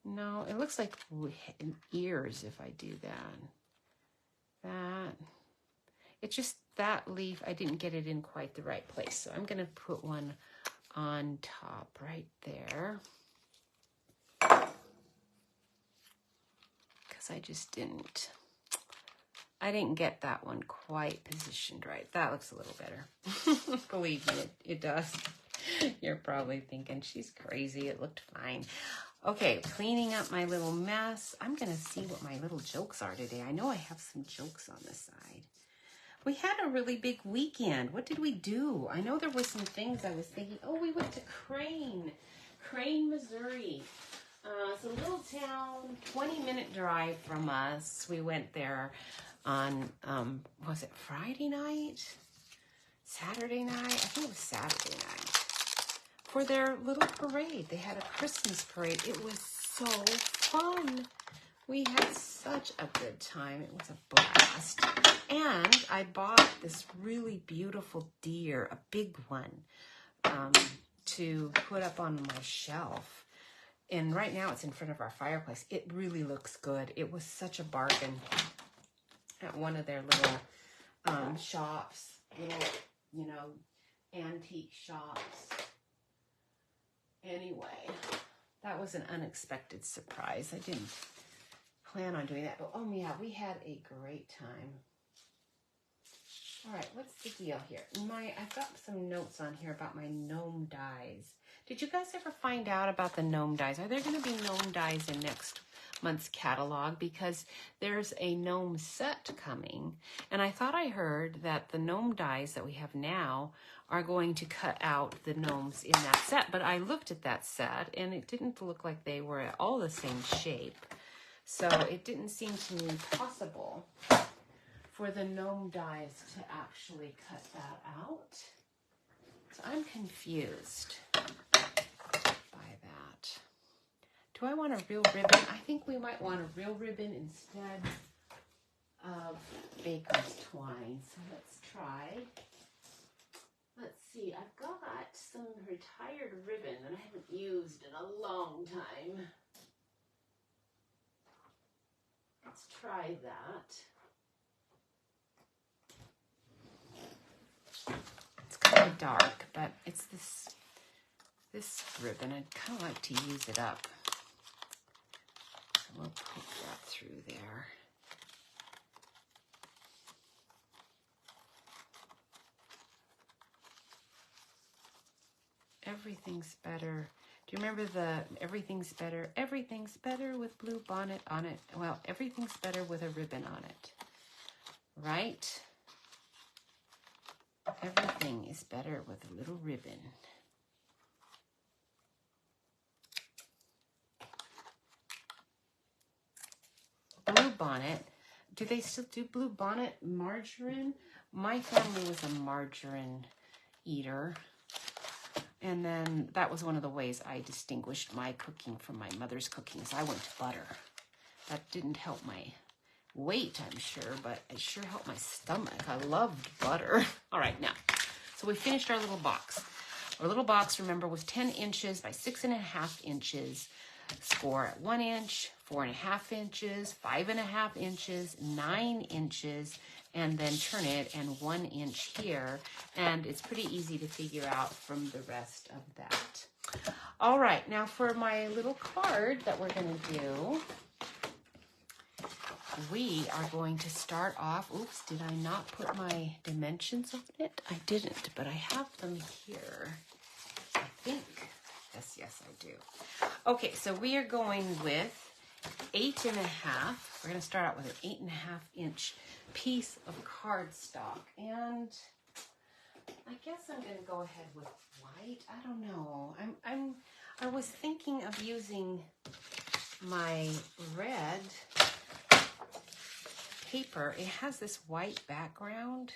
Speaker 1: No, it looks like ears if I do that. It's just that leaf, I didn't get it in quite the right place. So I'm going to put one on top right there. Because I just didn't. I didn't get that one quite positioned right. That looks a little better. Believe me, it does. You're probably thinking, she's crazy. It looked fine. Okay, cleaning up my little mess. I'm going to see what my little jokes are today. I know I have some jokes on the side. We had a really big weekend. What did we do? I know there were some things I was thinking. Oh, we went to Crane, Missouri. It's a little town, 20-minute drive from us. We went there on, was it Friday night? Saturday night? I think it was Saturday night. For their little parade. They had a Christmas parade. It was so fun. We had such a good time. It was a blast. And I bought this really beautiful deer, a big one, to put up on my shelf. And right now it's in front of our fireplace. It really looks good. It was such a bargain at one of their little shops, little, antique shops. Anyway, That was an unexpected surprise. I didn't plan on doing that, but oh yeah, we had a great time. All right, what's the deal here? I've got some notes on here about my gnome dies. Did you guys ever find out about the gnome dies? Are there going to be gnome dies in next month's catalog? Because there's a gnome set coming, and I thought I heard that the gnome dies that we have now are going to cut out the gnomes in that set. But I looked at that set, and it didn't look like they were at all the same shape. So it didn't seem to me possible for the gnome dies to actually cut that out. So I'm confused by that. Do I want a real ribbon? I think we might want a real ribbon instead of baker's twine. So let's try. Let's see, I've got some retired ribbon that I haven't used in a long time. Let's try that. It's kind of dark, but it's this ribbon. I'd kind of like to use it up. So we'll put that through there. Everything's better. Do you remember the everything's better with blue bonnet on it? Well, everything's better with a ribbon on it, right? Everything is better with a little ribbon. Blue bonnet. Do they still do blue bonnet margarine? My family was a margarine eater. And then that was one of the ways I distinguished my cooking from my mother's cooking, is I went to butter. That didn't help my weight, I'm sure, but it sure helped my stomach. I loved butter. All right, now, so we finished our little box. Our little box, remember, was 10 inches by 6.5 inches. Score at 1 inch, 4.5 inches, 5.5 inches, 9 inches, and then turn it and 1 inch here. And it's pretty easy to figure out from the rest of that. All right, now for my little card that we're going to do, we are going to start off. Oops, did I not put my dimensions on it? I didn't, but I have them here, I think. Yes, I do. Okay, so we are going with 8.5. We're going to start out with an 8.5 inch piece of cardstock. And I guess I'm going to go ahead with white. I don't know. I was thinking of using my red paper. It has this white background.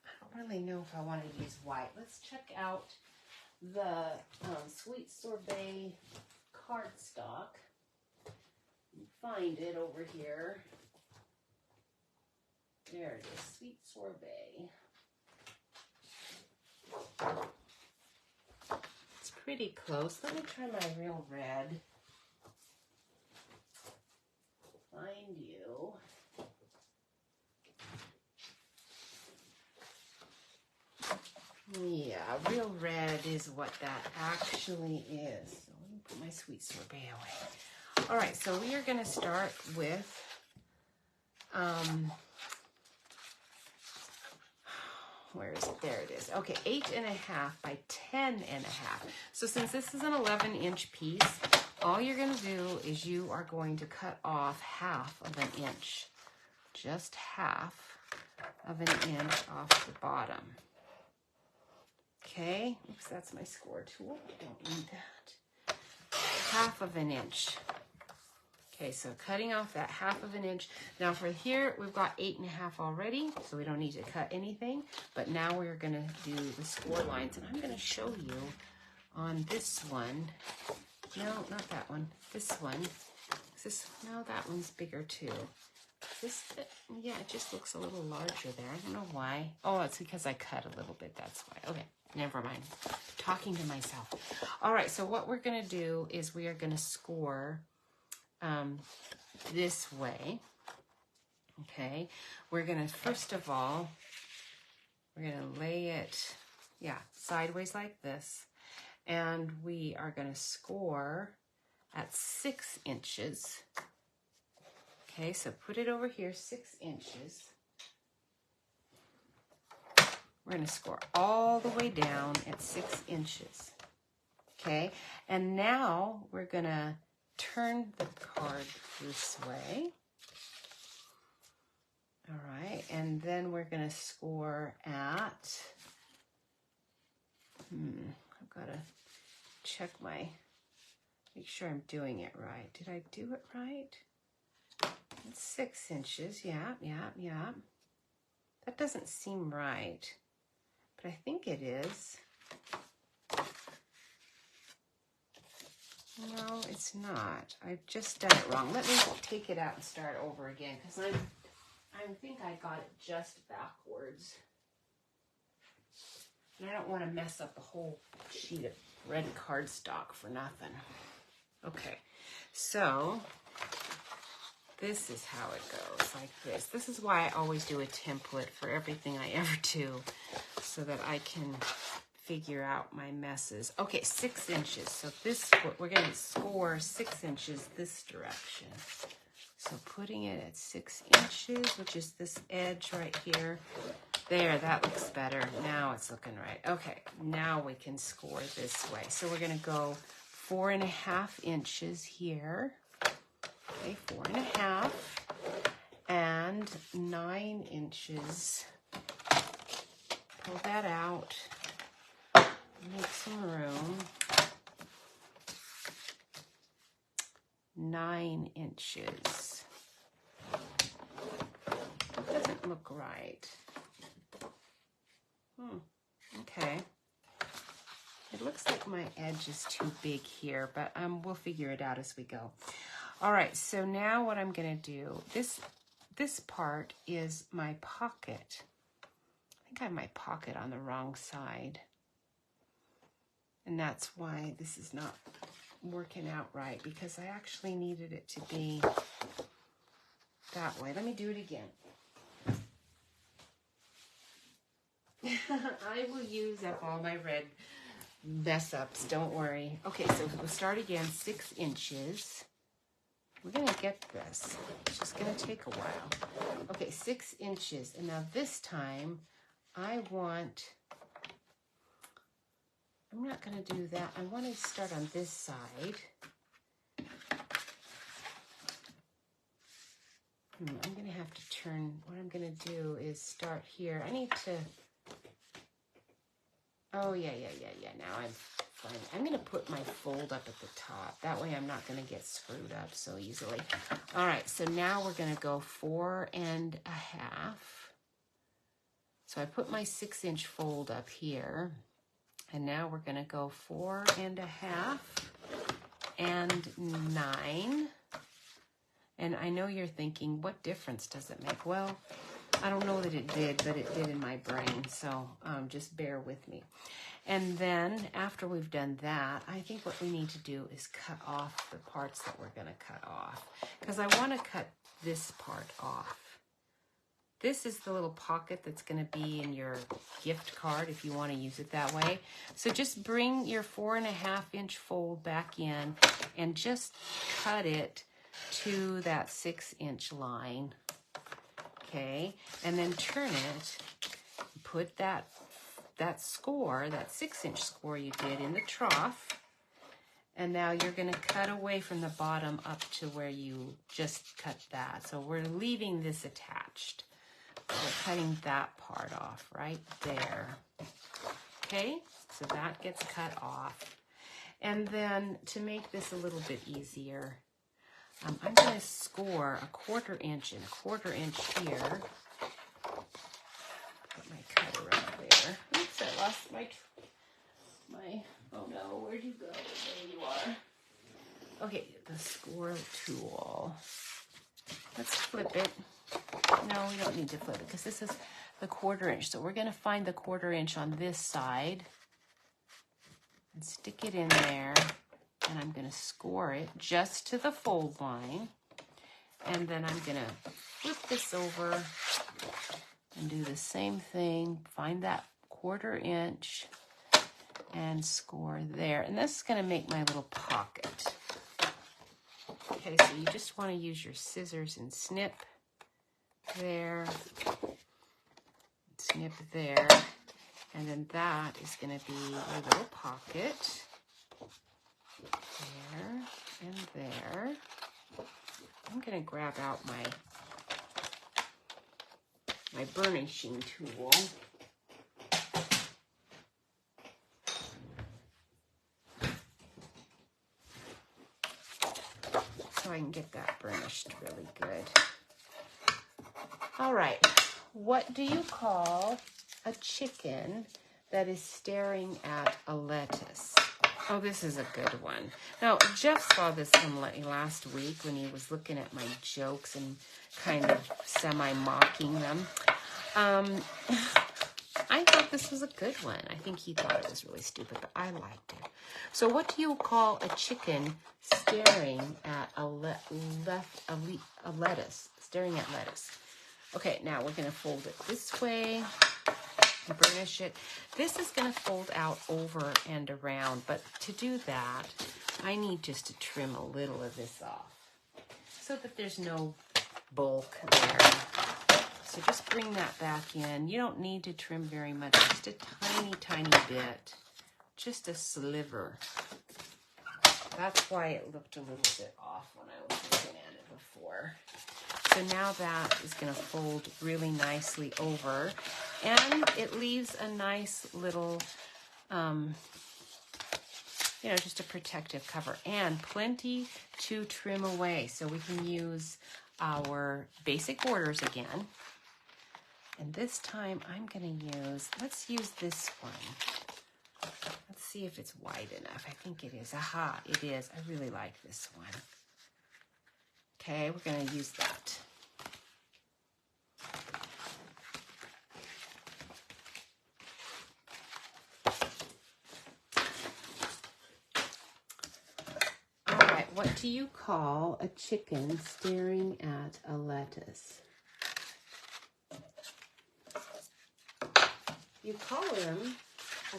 Speaker 1: I don't really know if I want to use white. Let's check out the Sweet Sorbet cardstock. Find it over here. There it is, Sweet Sorbet. It's pretty close. Let me try my real red. Find you. Yeah, real red is what that actually is. So let me put my Sweet Sorbet away. All right, so we are going to start with where is it? There it is. Okay, 8.5 by 10.5. So since this is an 11 inch piece, all you're going to do is you are going to cut off half of an inch, just half of an inch off the bottom. Okay, oops, that's my score tool. I don't need that. Half of an inch. Okay, so cutting off that half of an inch. Now for here, we've got 8.5 already, so we don't need to cut anything. But now we're going to do the score lines, and I'm going to show you on this one. No, not that one. This one. No, that one's bigger too. Yeah, it just looks a little larger there. I don't know why. Oh, it's because I cut a little bit. That's why. Okay, never mind. Talking to myself. All right, so what we're going to do is we are going to score this way. Okay, we're going to, first of all, we're going to lay it, sideways like this. And we are going to score at 6 inches. Okay, so put it over here, 6 inches. We're going to score all the way down at 6 inches. Okay, and now we're going to turn the card this way. All right, and then we're going to score at, I've got to check make sure I'm doing it right. Did I do it right? It's 6 inches, yeah. That doesn't seem right, but I think it is. No, it's not. I've just done it wrong. Let me take it out and start over again, because I think I got it just backwards. And I don't want to mess up the whole sheet of red cardstock for nothing. Okay, so this is how it goes, like this. This is why I always do a template for everything I ever do, so that I can figure out my messes. Okay, 6 inches. So we're going to score 6 inches this direction. So putting it at 6 inches, which is this edge right here. There, that looks better. Now it's looking right. Okay, now we can score this way. So we're going to go 4.5 inches here. Okay, 4.5 and 9 inches. Pull that out. Make some room. 9 inches. It doesn't look right. Okay. It looks like my edge is too big here, but we'll figure it out as we go. All right, so now what I'm going to do, this part is my pocket. I think I have my pocket on the wrong side. And that's why this is not working out right, because I actually needed it to be that way. Let me do it again. I will use up all my red mess ups, don't worry. Okay, so we'll start again, 6 inches. We're gonna get this. It's just gonna take a while. Okay, 6 inches. And now this time, I'm not gonna do that. I want to start on this side. I'm gonna have to turn, what I'm gonna do is start here. I need to, oh yeah, now I'm fine. I'm gonna put my fold up at the top. That way I'm not gonna get screwed up so easily. All right, so now we're gonna go 4.5. So I put my 6 inch fold up here. And now we're going to go 4.5 and 9. And I know you're thinking, what difference does it make? Well, I don't know that it did, but it did in my brain. So just bear with me. And then after we've done that, I think what we need to do is cut off the parts that we're going to cut off. Because I want to cut this part off. This is the little pocket that's going to be in your gift card if you want to use it that way. So just bring your 4.5 inch fold back in and just cut it to that 6 inch line. Okay, and then turn it, put that score, that 6 inch score you did in the trough. And now you're going to cut away from the bottom up to where you just cut that. So we're leaving this attached. We're cutting that part off right there. Okay, so that gets cut off. And then to make this a little bit easier, I'm going to score 1/4 inch and 1/4 inch here. Put my cutter right there. Oops, I lost my, oh no, where'd you go? There you are. Okay, the score tool. Let's flip it. No, we don't need to flip it because this is the 1/4 inch. So we're going to find the 1/4 inch on this side and stick it in there. And I'm going to score it just to the fold line. And then I'm going to flip this over and do the same thing. Find that 1/4 inch and score there. And this is going to make my little pocket. Okay, so you just want to use your scissors and snip there, snip there, and then that is going to be your little pocket. There and there. I'm going to grab out my burnishing tool. So I can get that burnished really good. All right, what do you call a chicken that is staring at a lettuce? Oh, this is a good one. Now, Jeff saw this one last week when he was looking at my jokes and kind of semi-mocking them. I thought this was a good one. I think he thought it was really stupid, but I liked it. So what do you call a chicken staring at a lettuce? Staring at lettuce. Okay, now we're going to fold it this way. Burnish it. This is going to fold out over and around, but to do that, I need just to trim a little of this off so that there's no bulk there. So just bring that back in. You don't need to trim very much, just a tiny, tiny bit, just a sliver. That's why it looked a little bit off when I was looking at it before. So now that is going to fold really nicely over, and it leaves a nice little, just a protective cover, and plenty to trim away. So we can use our basic borders again. And this time I'm going to let's use this one. Let's see if it's wide enough. I think it is. Aha, it is. I really like this one. Okay, we're going to use that. All right, what do you call a chicken staring at a lettuce? You call them a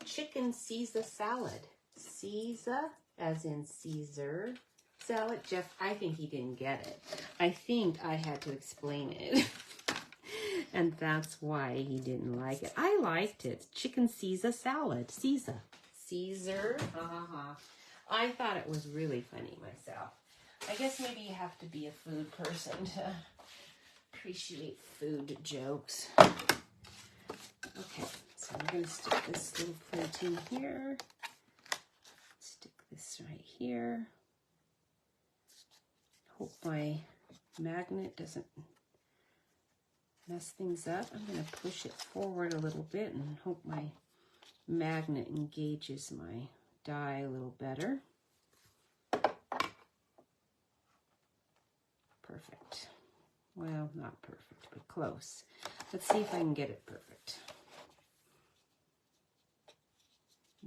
Speaker 1: chicken Caesar salad. Caesar, as in Caesar salad. Jeff, I think he didn't get it. I think I had to explain it. And that's why he didn't like it. I liked it. Chicken Caesar salad. Caesar. Caesar. I thought it was really funny myself. I guess maybe you have to be a food person to appreciate food jokes. Okay, so I'm going to stick this little plate in here. Stick this right here. Hope my magnet doesn't mess things up. I'm going to push it forward a little bit and hope my magnet engages my die a little better. Perfect. Well, not perfect, but close. Let's see if I can get it perfect.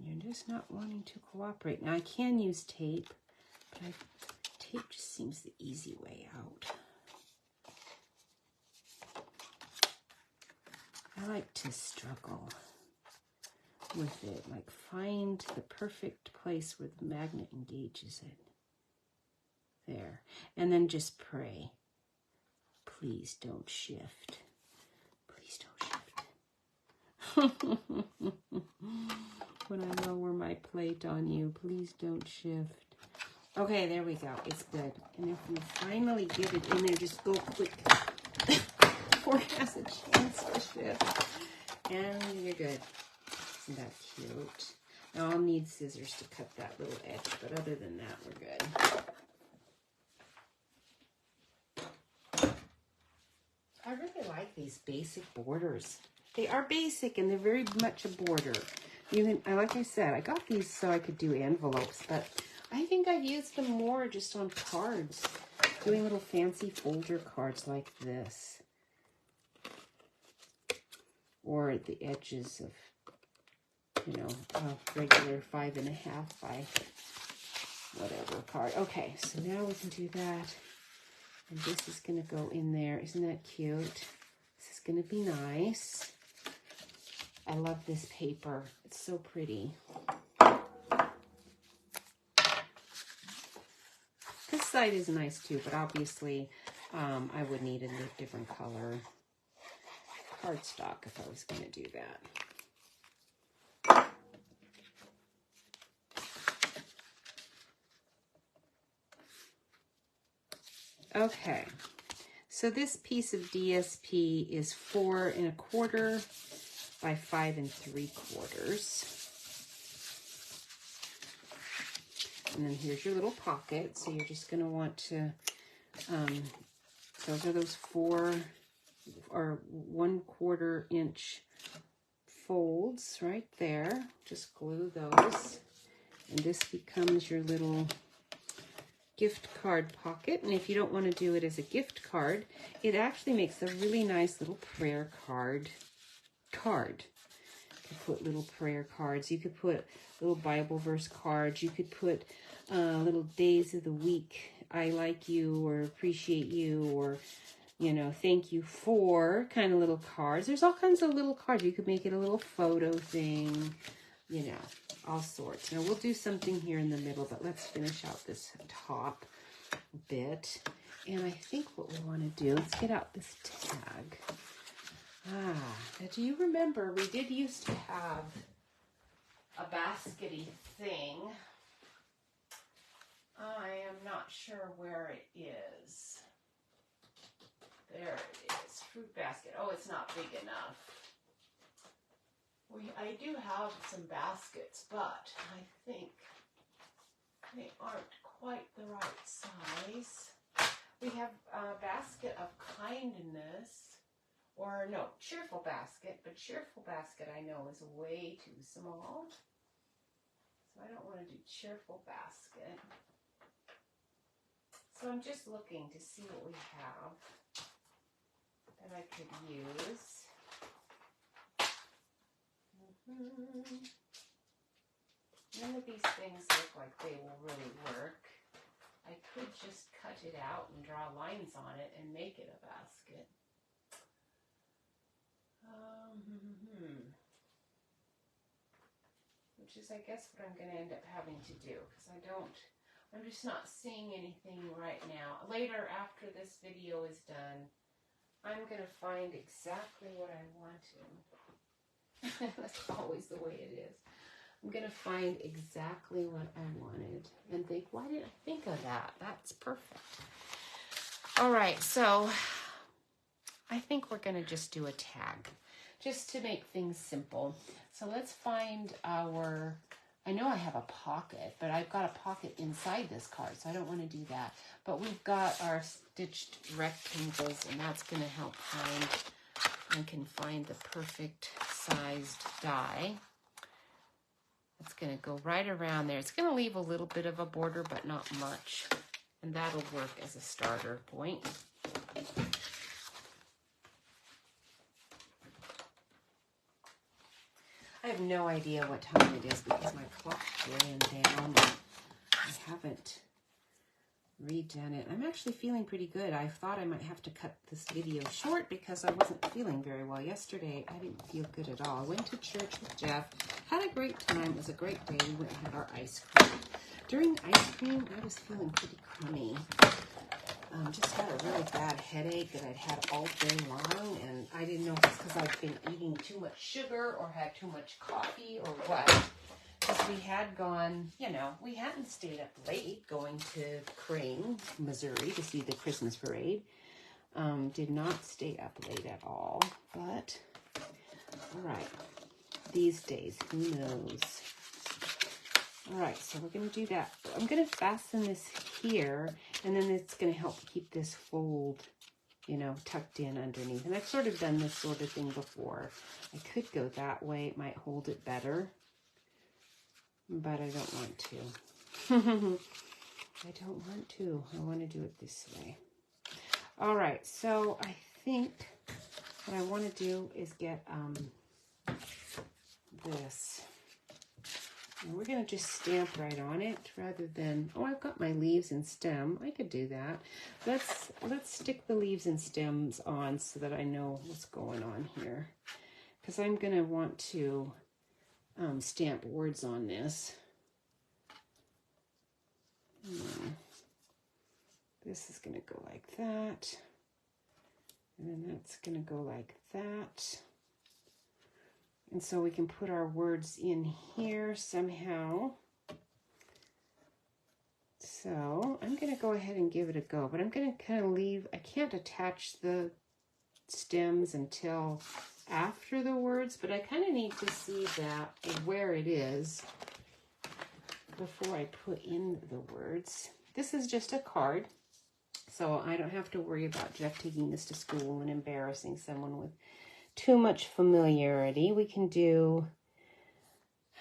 Speaker 1: You're just not wanting to cooperate. Now I can use tape, but tape just seems the easy way out. I like to struggle with it, like find the perfect place where the magnet engages it. There. And then just pray. Please don't shift. Please don't shift. When I lower my plate on you, please don't shift. Okay, there we go. It's good. And if you finally get it in there, just go quick before it has a chance to shift. And you're good. Isn't that cute? Now I'll need scissors to cut that little edge, but other than that, we're good. I really like these basic borders. They are basic and they're very much a border. Like I said, I got these so I could do envelopes, but I think I've used them more just on cards, doing little fancy folder cards like this, or at the edges of, a regular 5.5 by whatever card. Okay, so now we can do that, and this is going to go in there. Isn't that cute? This is going to be nice. I love this paper. It's so pretty. Because side is nice too, but obviously I would need a different color cardstock if I was going to do that. Okay, so this piece of DSP is 4 1/4 by 5 3/4. And then here's your little pocket. So you're just going to want to, those are those 4 or 1/4 inch folds right there. Just glue those. And this becomes your little gift card pocket. And if you don't want to do it as a gift card, it actually makes a really nice little prayer card. You could put little prayer cards. You could put little Bible verse cards. You could put little days of the week, I like you or appreciate you or, you know, thank you for kind of little cards. There's all kinds of little cards. You could make it a little photo thing, you know, all sorts. Now we'll do something here in the middle, but let's finish out this top bit. And I think what we want to do, let's get out this tag. Now do you remember we did used to have a baskety thing? I am not sure where it is. There it is, fruit basket. Oh, it's not big enough. I do have some baskets, but I think they aren't quite the right size. We have a basket of kindness, or no, cheerful basket, but cheerful basket I know is way too small. So I don't want to do cheerful basket. So I'm just looking to see what we have that I could use. None of these things look like they will really work. I could just cut it out and draw lines on it and make it a basket. Which is, I guess, what I'm going to end up having to do, because I'm just not seeing anything right now. Later, after this video is done, I'm going to find exactly what I wanted. That's always the way it is. I'm going to find exactly what I wanted and think, why did I think of that? That's perfect. All right, so I think we're going to just do a tag, just to make things simple. So let's find our, I know I have a pocket, but I've got a pocket inside this card, so I don't want to do that. But we've got our stitched rectangles, and that's going to help I can find the perfect sized die. It's going to go right around there. It's going to leave a little bit of a border, but not much. And that'll work as a starter point. I have no idea what time it is because my clock ran down. I haven't redone it. I'm actually feeling pretty good. I thought I might have to cut this video short because I wasn't feeling very well yesterday. I didn't feel good at all. I went to church with Jeff, had a great time. It was a great day. We went and had our ice cream. During ice cream, I was feeling pretty crummy. Just had a really bad headache that I'd had all day long, and I didn't know if it's because I'd been eating too much sugar or had too much coffee or what. Because we had gone, you know, we hadn't stayed up late going to Crane, Missouri to see the Christmas parade. Did not stay up late at all, but all right, these days, who knows? All right, so we're going to do that. I'm going to fasten this here, and then it's going to help keep this fold, you know, tucked in underneath. And I've sort of done this sort of thing before. I could go that way. It might hold it better, but I don't want to. I don't want to. I want to do it this way. All right, so I think what I want to do is get this. And we're going to just stamp right on it rather than, oh, I've got my leaves and stem. I could do that. Let's stick the leaves and stems on so that I know what's going on here. Because I'm going to want to stamp words on this. This is going to go like that. And then that's going to go like that. And so we can put our words in here somehow. So I'm going to go ahead and give it a go, but I'm going to kind of leave, I can't attach the stems until after the words, but I kind of need to see that where it is before I put in the words. This is just a card, so I don't have to worry about Jeff taking this to school and embarrassing someone with too much familiarity. We can do,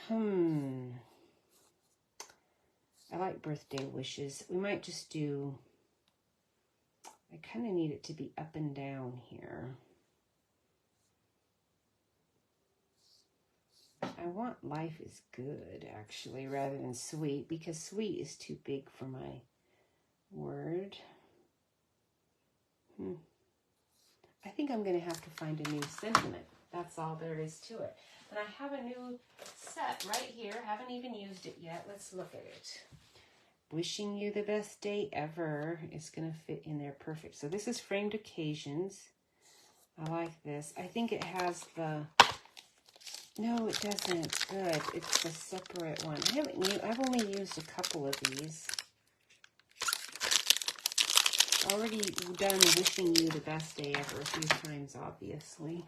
Speaker 1: I like birthday wishes. We might just do, I kind of need it to be up and down here. I want life is good, actually, rather than sweet, because sweet is too big for my word. I think I'm going to have to find a new sentiment. That's all there is to it. And I have a new set right here. Haven't even used it yet. Let's look at it. Wishing you the best day ever. It's going to fit in there perfect. So this is Framed Occasions. I like this. I think it has the... No, it doesn't. Good. It's the separate one. I've only used a couple of these. Already done wishing you the best day ever a few times, obviously.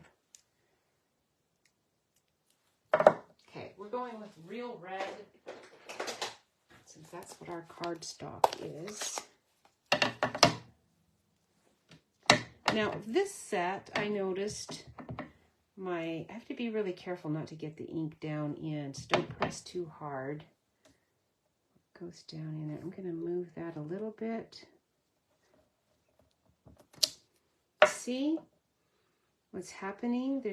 Speaker 1: Okay, we're going with real red, since that's what our cardstock is. Now, this set, I noticed I have to be really careful not to get the ink down in, so don't press too hard. It goes down in there. I'm going to move that a little bit. See what's happening?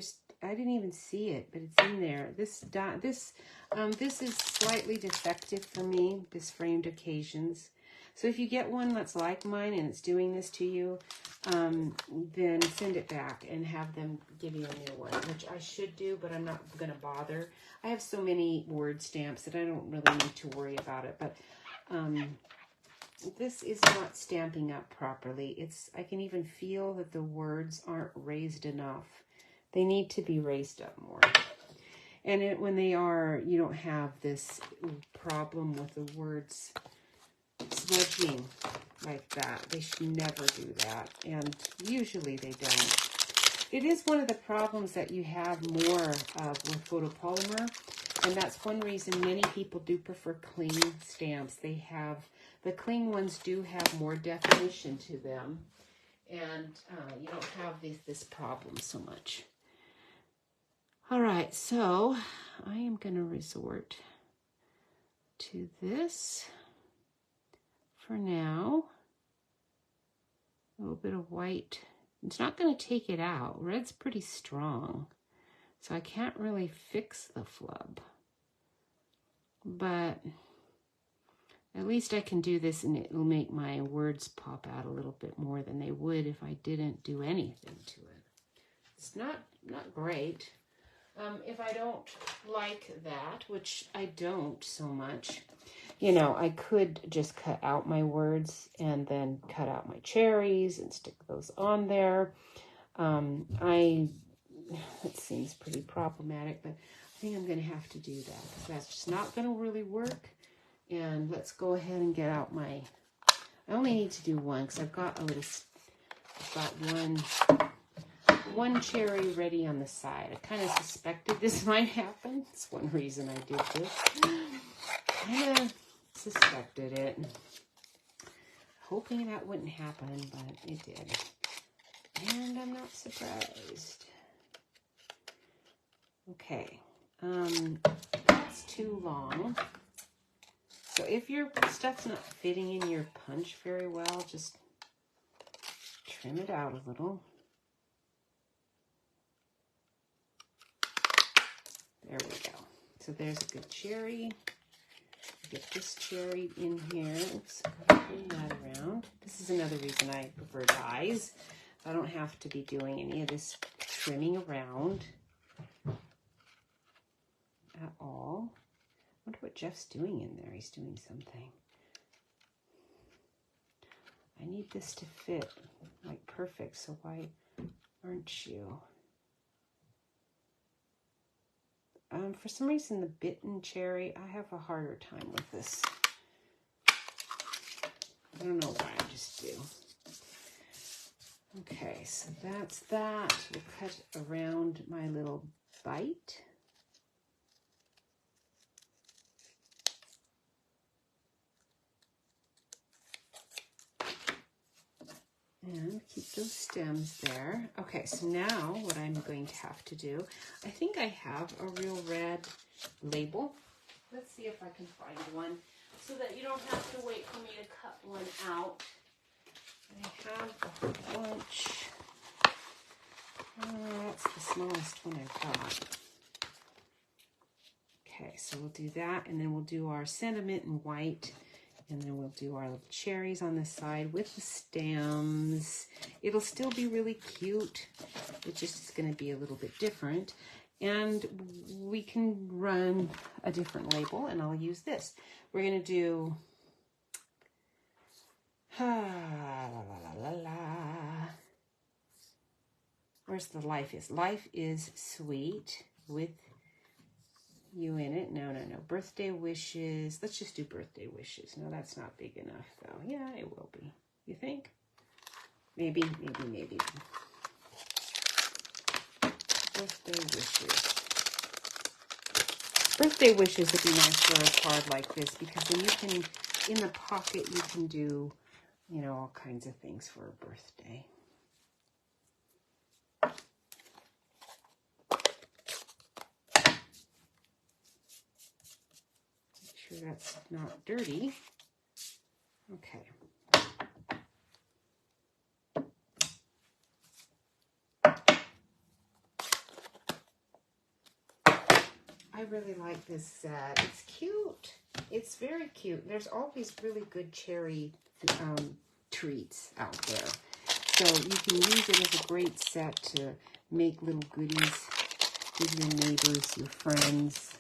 Speaker 1: I didn't even see it, but it's in there. This is slightly defective for me, this Framed Occasions. So if you get one that's like mine and it's doing this to you, then send it back and have them give you a new one, which I should do, but I'm not going to bother. I have so many word stamps that I don't really need to worry about it, but this is not stamping up properly. I can even feel that the words aren't raised enough. They need to be raised up more. And when they are, you don't have this problem with the words smudging like that. They should never do that. And usually they don't. It is one of the problems that you have more of with photopolymer. And that's one reason many people do prefer clean stamps. The clean ones do have more definition to them, and you don't have this problem so much. All right, so I am going to resort to this for now. A little bit of white. It's not going to take it out. Red's pretty strong, so I can't really fix the flub. But at least I can do this and it will make my words pop out a little bit more than they would if I didn't do anything to it. It's not great. If I don't like that, which I don't so much, I could just cut out my words and then cut out my cherries and stick those on there. It seems pretty problematic, but I think I'm going to have to do that because that's just not going to really work. And let's go ahead and get out I only need to do one because I've got one cherry ready on the side. I kind of suspected this might happen. That's one reason I did this. Kind of suspected it. Hoping that wouldn't happen, but it did. And I'm not surprised. Okay. That's too long. So if your stuff's not fitting in your punch very well, just trim it out a little. There we go. So there's a good cherry. Get this cherry in here. Oops, bring that around. This is another reason I prefer dies. I don't have to be doing any of this trimming around at all. I wonder what Jeff's doing in there. He's doing something. I need this to fit like perfect, so why aren't you? For some reason, the bitten cherry, I have a harder time with this. I don't know why, I just do. Okay, so that's that. We'll cut around my little bite. And keep those stems there. Okay, so now what I'm going to have to do, I think I have a real red label. Let's see if I can find one so that you don't have to wait for me to cut one out. I have a bunch. That's the smallest one I've got. Okay, so we'll do that, and then we'll do our sentiment in white. And then we'll do our little cherries on the side with the stems. It'll still be really cute. It just is going to be a little bit different. And we can run a different label, and I'll use this. We're going to do... Where's the life is? Life is sweet with you in it. No. Birthday wishes. Let's just do birthday wishes. No, that's not big enough, though. Yeah, it will be. You think? Maybe. Birthday wishes. Birthday wishes would be nice for a card like this, because then you can, in the pocket, you can do, you know, all kinds of things for a birthday. Sure that's not dirty. Okay. I really like this set. It's cute. It's very cute. There's always really good cherry treats out there. So you can use it as a great set to make little goodies with your neighbors, your friends.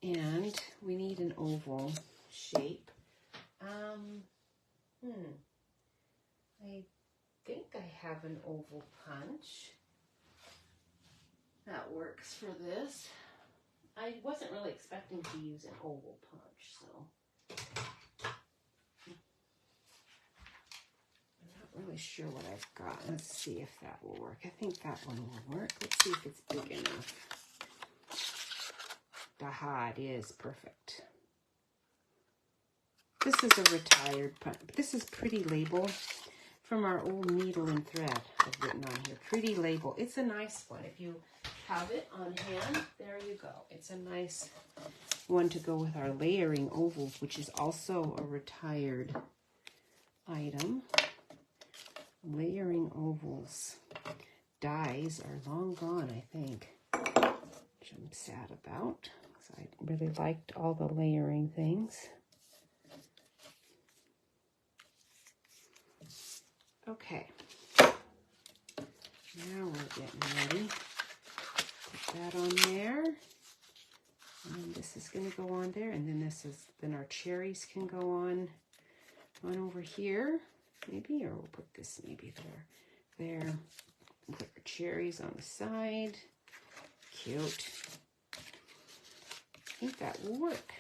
Speaker 1: And we need an oval shape. I think I have an oval punch that works for this. I wasn't really expecting to use an oval punch, so I'm not really sure what I've got. Let's see if that will work. I think that one will work. Let's see if it's big enough. Aha, it is perfect. This is a retired punch. This is Pretty Label from our old needle and thread I've written on here. Pretty Label. It's a nice one. If you have it on hand, there you go. It's a nice one to go with our layering ovals, which is also a retired item. Layering ovals. Dies are long gone, I think, which I'm sad about, because I really liked all the layering things. Okay, now we're getting ready. Put that on there, and this is going to go on there, and then our cherries can go on over here, maybe, or we'll put this maybe there. Put our cherries on the side. Cute. I think that will work.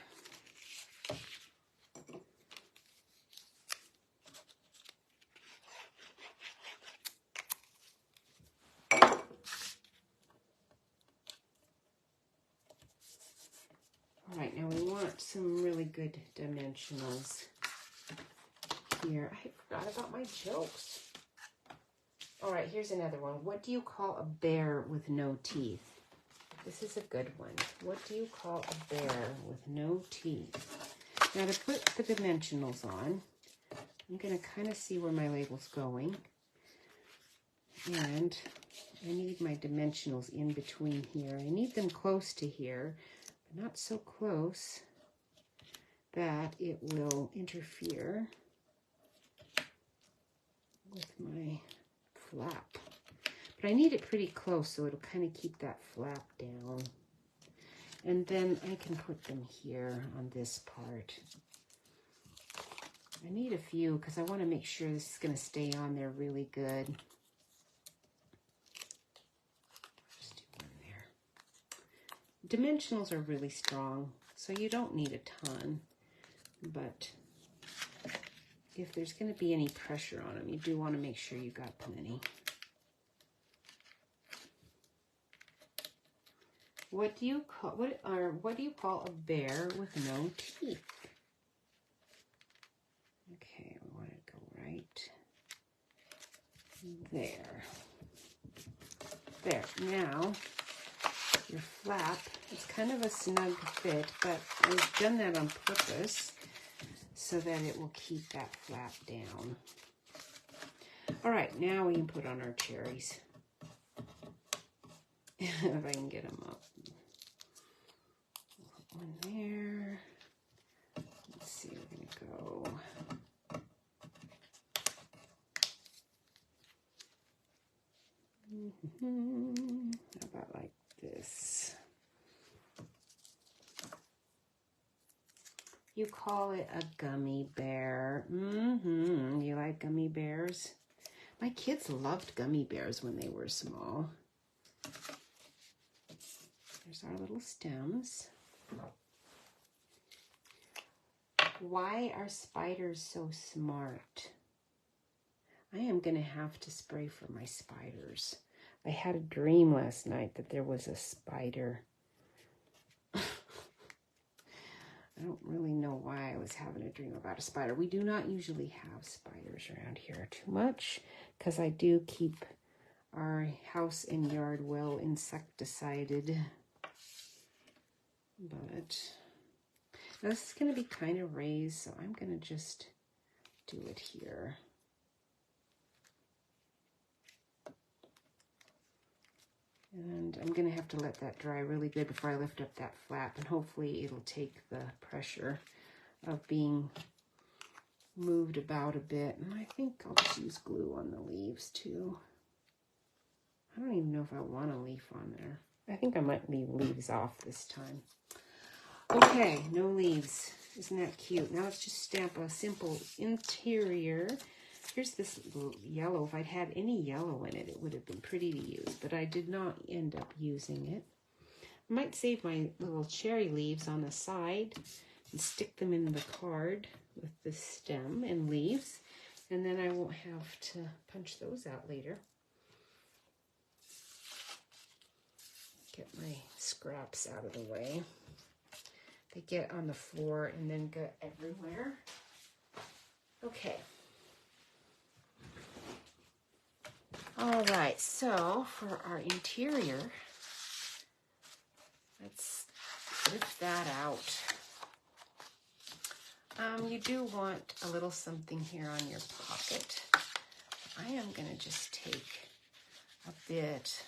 Speaker 1: All right, now we want some really good dimensionals here. I forgot about my jokes. All right, here's another one. What do you call a bear with no teeth? This is a good one. What do you call a bear with no teeth? Now to put the dimensionals on, I'm going to kind of see where my label's going. And I need my dimensionals in between here. I need them close to here, but not so close that it will interfere with my flap. But I need it pretty close so it'll kind of keep that flap down. And then I can put them here on this part. I need a few because I want to make sure this is going to stay on there really good. Just do one there. Dimensionals are really strong, so you don't need a ton, but if there's going to be any pressure on them, you do want to make sure you got plenty. What do you call a bear with no teeth? Okay, we want to go right there. There. Now, your flap, it's kind of a snug fit, but I've done that on purpose so that it will keep that flap down. All right, now we can put on our cherries. If I can get them up. Put one there. Let's see, we're going to go. How about like this? You call it a gummy bear. You like gummy bears? My kids loved gummy bears when they were small. There's our little stems. Why are spiders so smart? I am going to have to spray for my spiders. I had a dream last night that there was a spider. I don't really know why I was having a dream about a spider. We do not usually have spiders around here too much because I do keep our house and yard well insecticided. But now this is going to be kind of raised, so I'm going to just do it here. And I'm going to have to let that dry really good before I lift up that flap, and hopefully it'll take the pressure of being moved about a bit. And I think I'll just use glue on the leaves too. I don't even know if I want a leaf on there. I think I might leave leaves off this time. Okay, no leaves. Isn't that cute? Now let's just stamp a simple interior. Here's this yellow. If I'd had any yellow in it, it would have been pretty to use, but I did not end up using it. I might save my little cherry leaves on the side and stick them in the card with the stem and leaves, and then I won't have to punch those out later. Get my scraps out of the way. They get on the floor and then go everywhere. Okay. All right, so for our interior, let's lift that out. You do want a little something here on your pocket. I am going to just take a bit.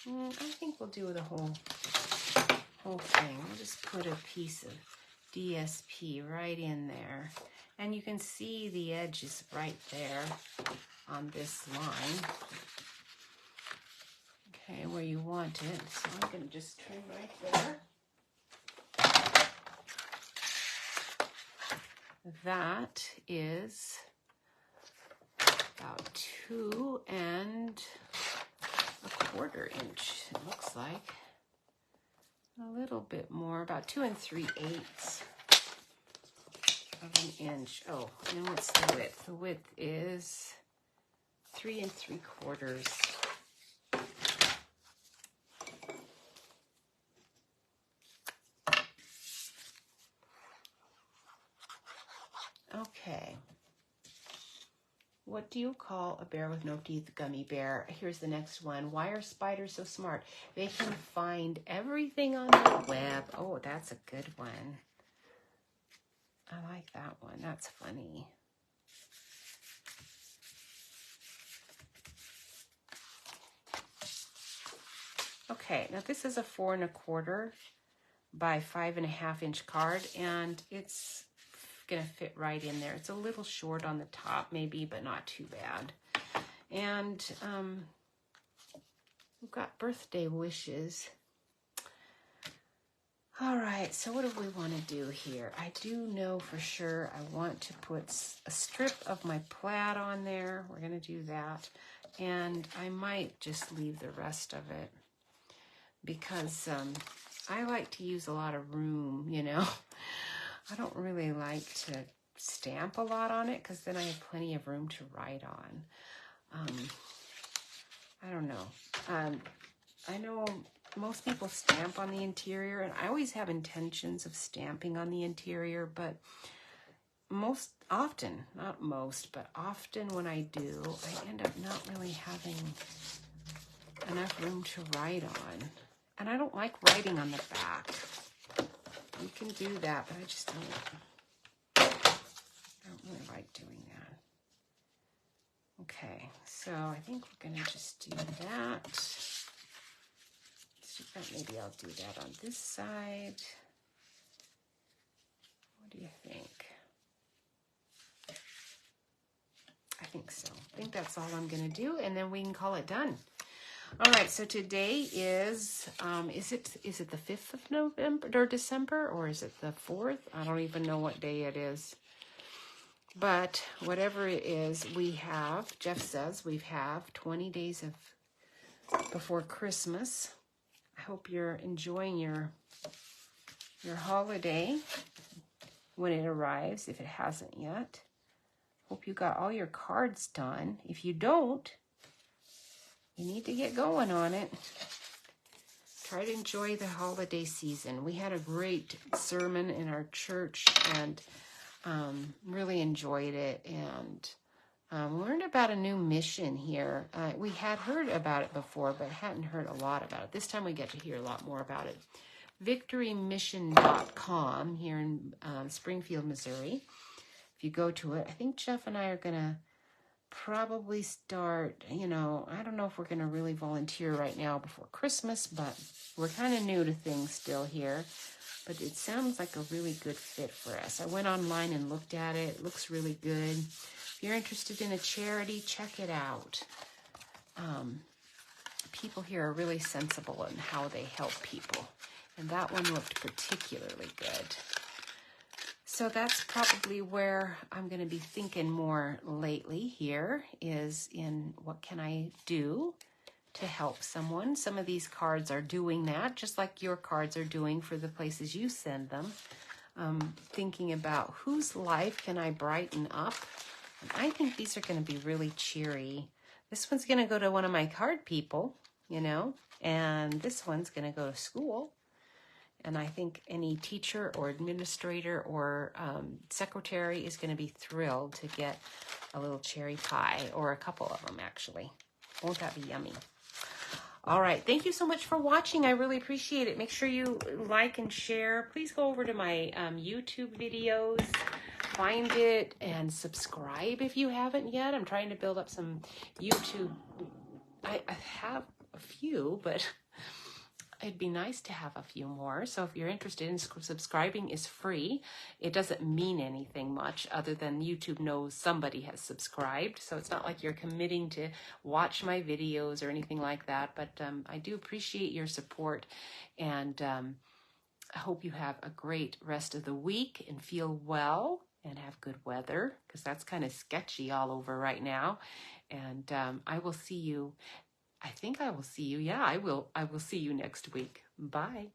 Speaker 1: I think we'll do the whole thing. We'll just put a piece of DSP right in there. And you can see the edge is right there on this line. Okay, where you want it. So I'm going to just trim right there. That is about 2 1/4 inch, it looks like. A little bit more, about 2 3/8 of an inch. Oh, and what's the width? The width is 3 3/4. Okay. What do you call a bear with no teeth? Gummy bear. Here's the next one. Why are spiders so smart? They can find everything on the web. Oh, that's a good one. I like that one. That's funny. Okay, now this is a 4 1/4 by 5 1/2 inch card, and it's gonna fit right in there. It's a little short on the top maybe, but not too bad. And we've got birthday wishes. All right, so what do we want to do here? I do know for sure I want to put a strip of my plaid on there. We're going to do that. And I might just leave the rest of it because I like to use a lot of room, you know. I don't really like to stamp a lot on it because then I have plenty of room to write on. I don't know. I know most people stamp on the interior, and I always have intentions of stamping on the interior, but most often, not most, but often when I do, I end up not really having enough room to write on. And I don't like writing on the back. You can do that, but I just don't really like doing that. Okay, so I think we're going to just do that. Maybe I'll do that on this side. What do you think? I think so. I think that's all I'm going to do, and then we can call it done. All right, so today is it the 5th of November or December, or is it the 4th? I don't even know what day it is. But whatever it is, Jeff says we have 20 days before Christmas. I hope you're enjoying your holiday when it arrives, if it hasn't yet. Hope you got all your cards done. If you don't, you need to get going on it. Try to enjoy the holiday season. We had a great sermon in our church and really enjoyed it, and learned about a new mission here. We had heard about it before, but hadn't heard a lot about it. This time we get to hear a lot more about it. VictoryMission.com here in Springfield, Missouri. If you go to it, I think Jeff and I are going to probably start, I don't know if we're going to really volunteer right now before Christmas, but we're kind of new to things still here. But it sounds like a really good fit for us. I went online and looked at it. It looks really good. If you're interested in a charity, check it out. People here are really sensible in how they help people. And that one looked particularly good. So that's probably where I'm going to be thinking more lately here, is in what can I do to help someone. Some of these cards are doing that, just like your cards are doing for the places you send them. Thinking about whose life can I brighten up. And I think these are going to be really cheery. This one's going to go to one of my card people, and this one's going to go to school. And I think any teacher or administrator or secretary is going to be thrilled to get a little cherry pie, or a couple of them, actually. Won't that be yummy? All right. Thank you so much for watching. I really appreciate it. Make sure you like and share. Please go over to my YouTube videos, find it, and subscribe if you haven't yet. I'm trying to build up some YouTube. I have a few, but it'd be nice to have a few more. So if you're interested in subscribing, is free. It doesn't mean anything much other than YouTube knows somebody has subscribed. So it's not like you're committing to watch my videos or anything like that. But I do appreciate your support. And I hope you have a great rest of the week and feel well and have good weather, because that's kind of sketchy all over right now. And I will see you. I think I will see you. Yeah, I will see you next week. Bye.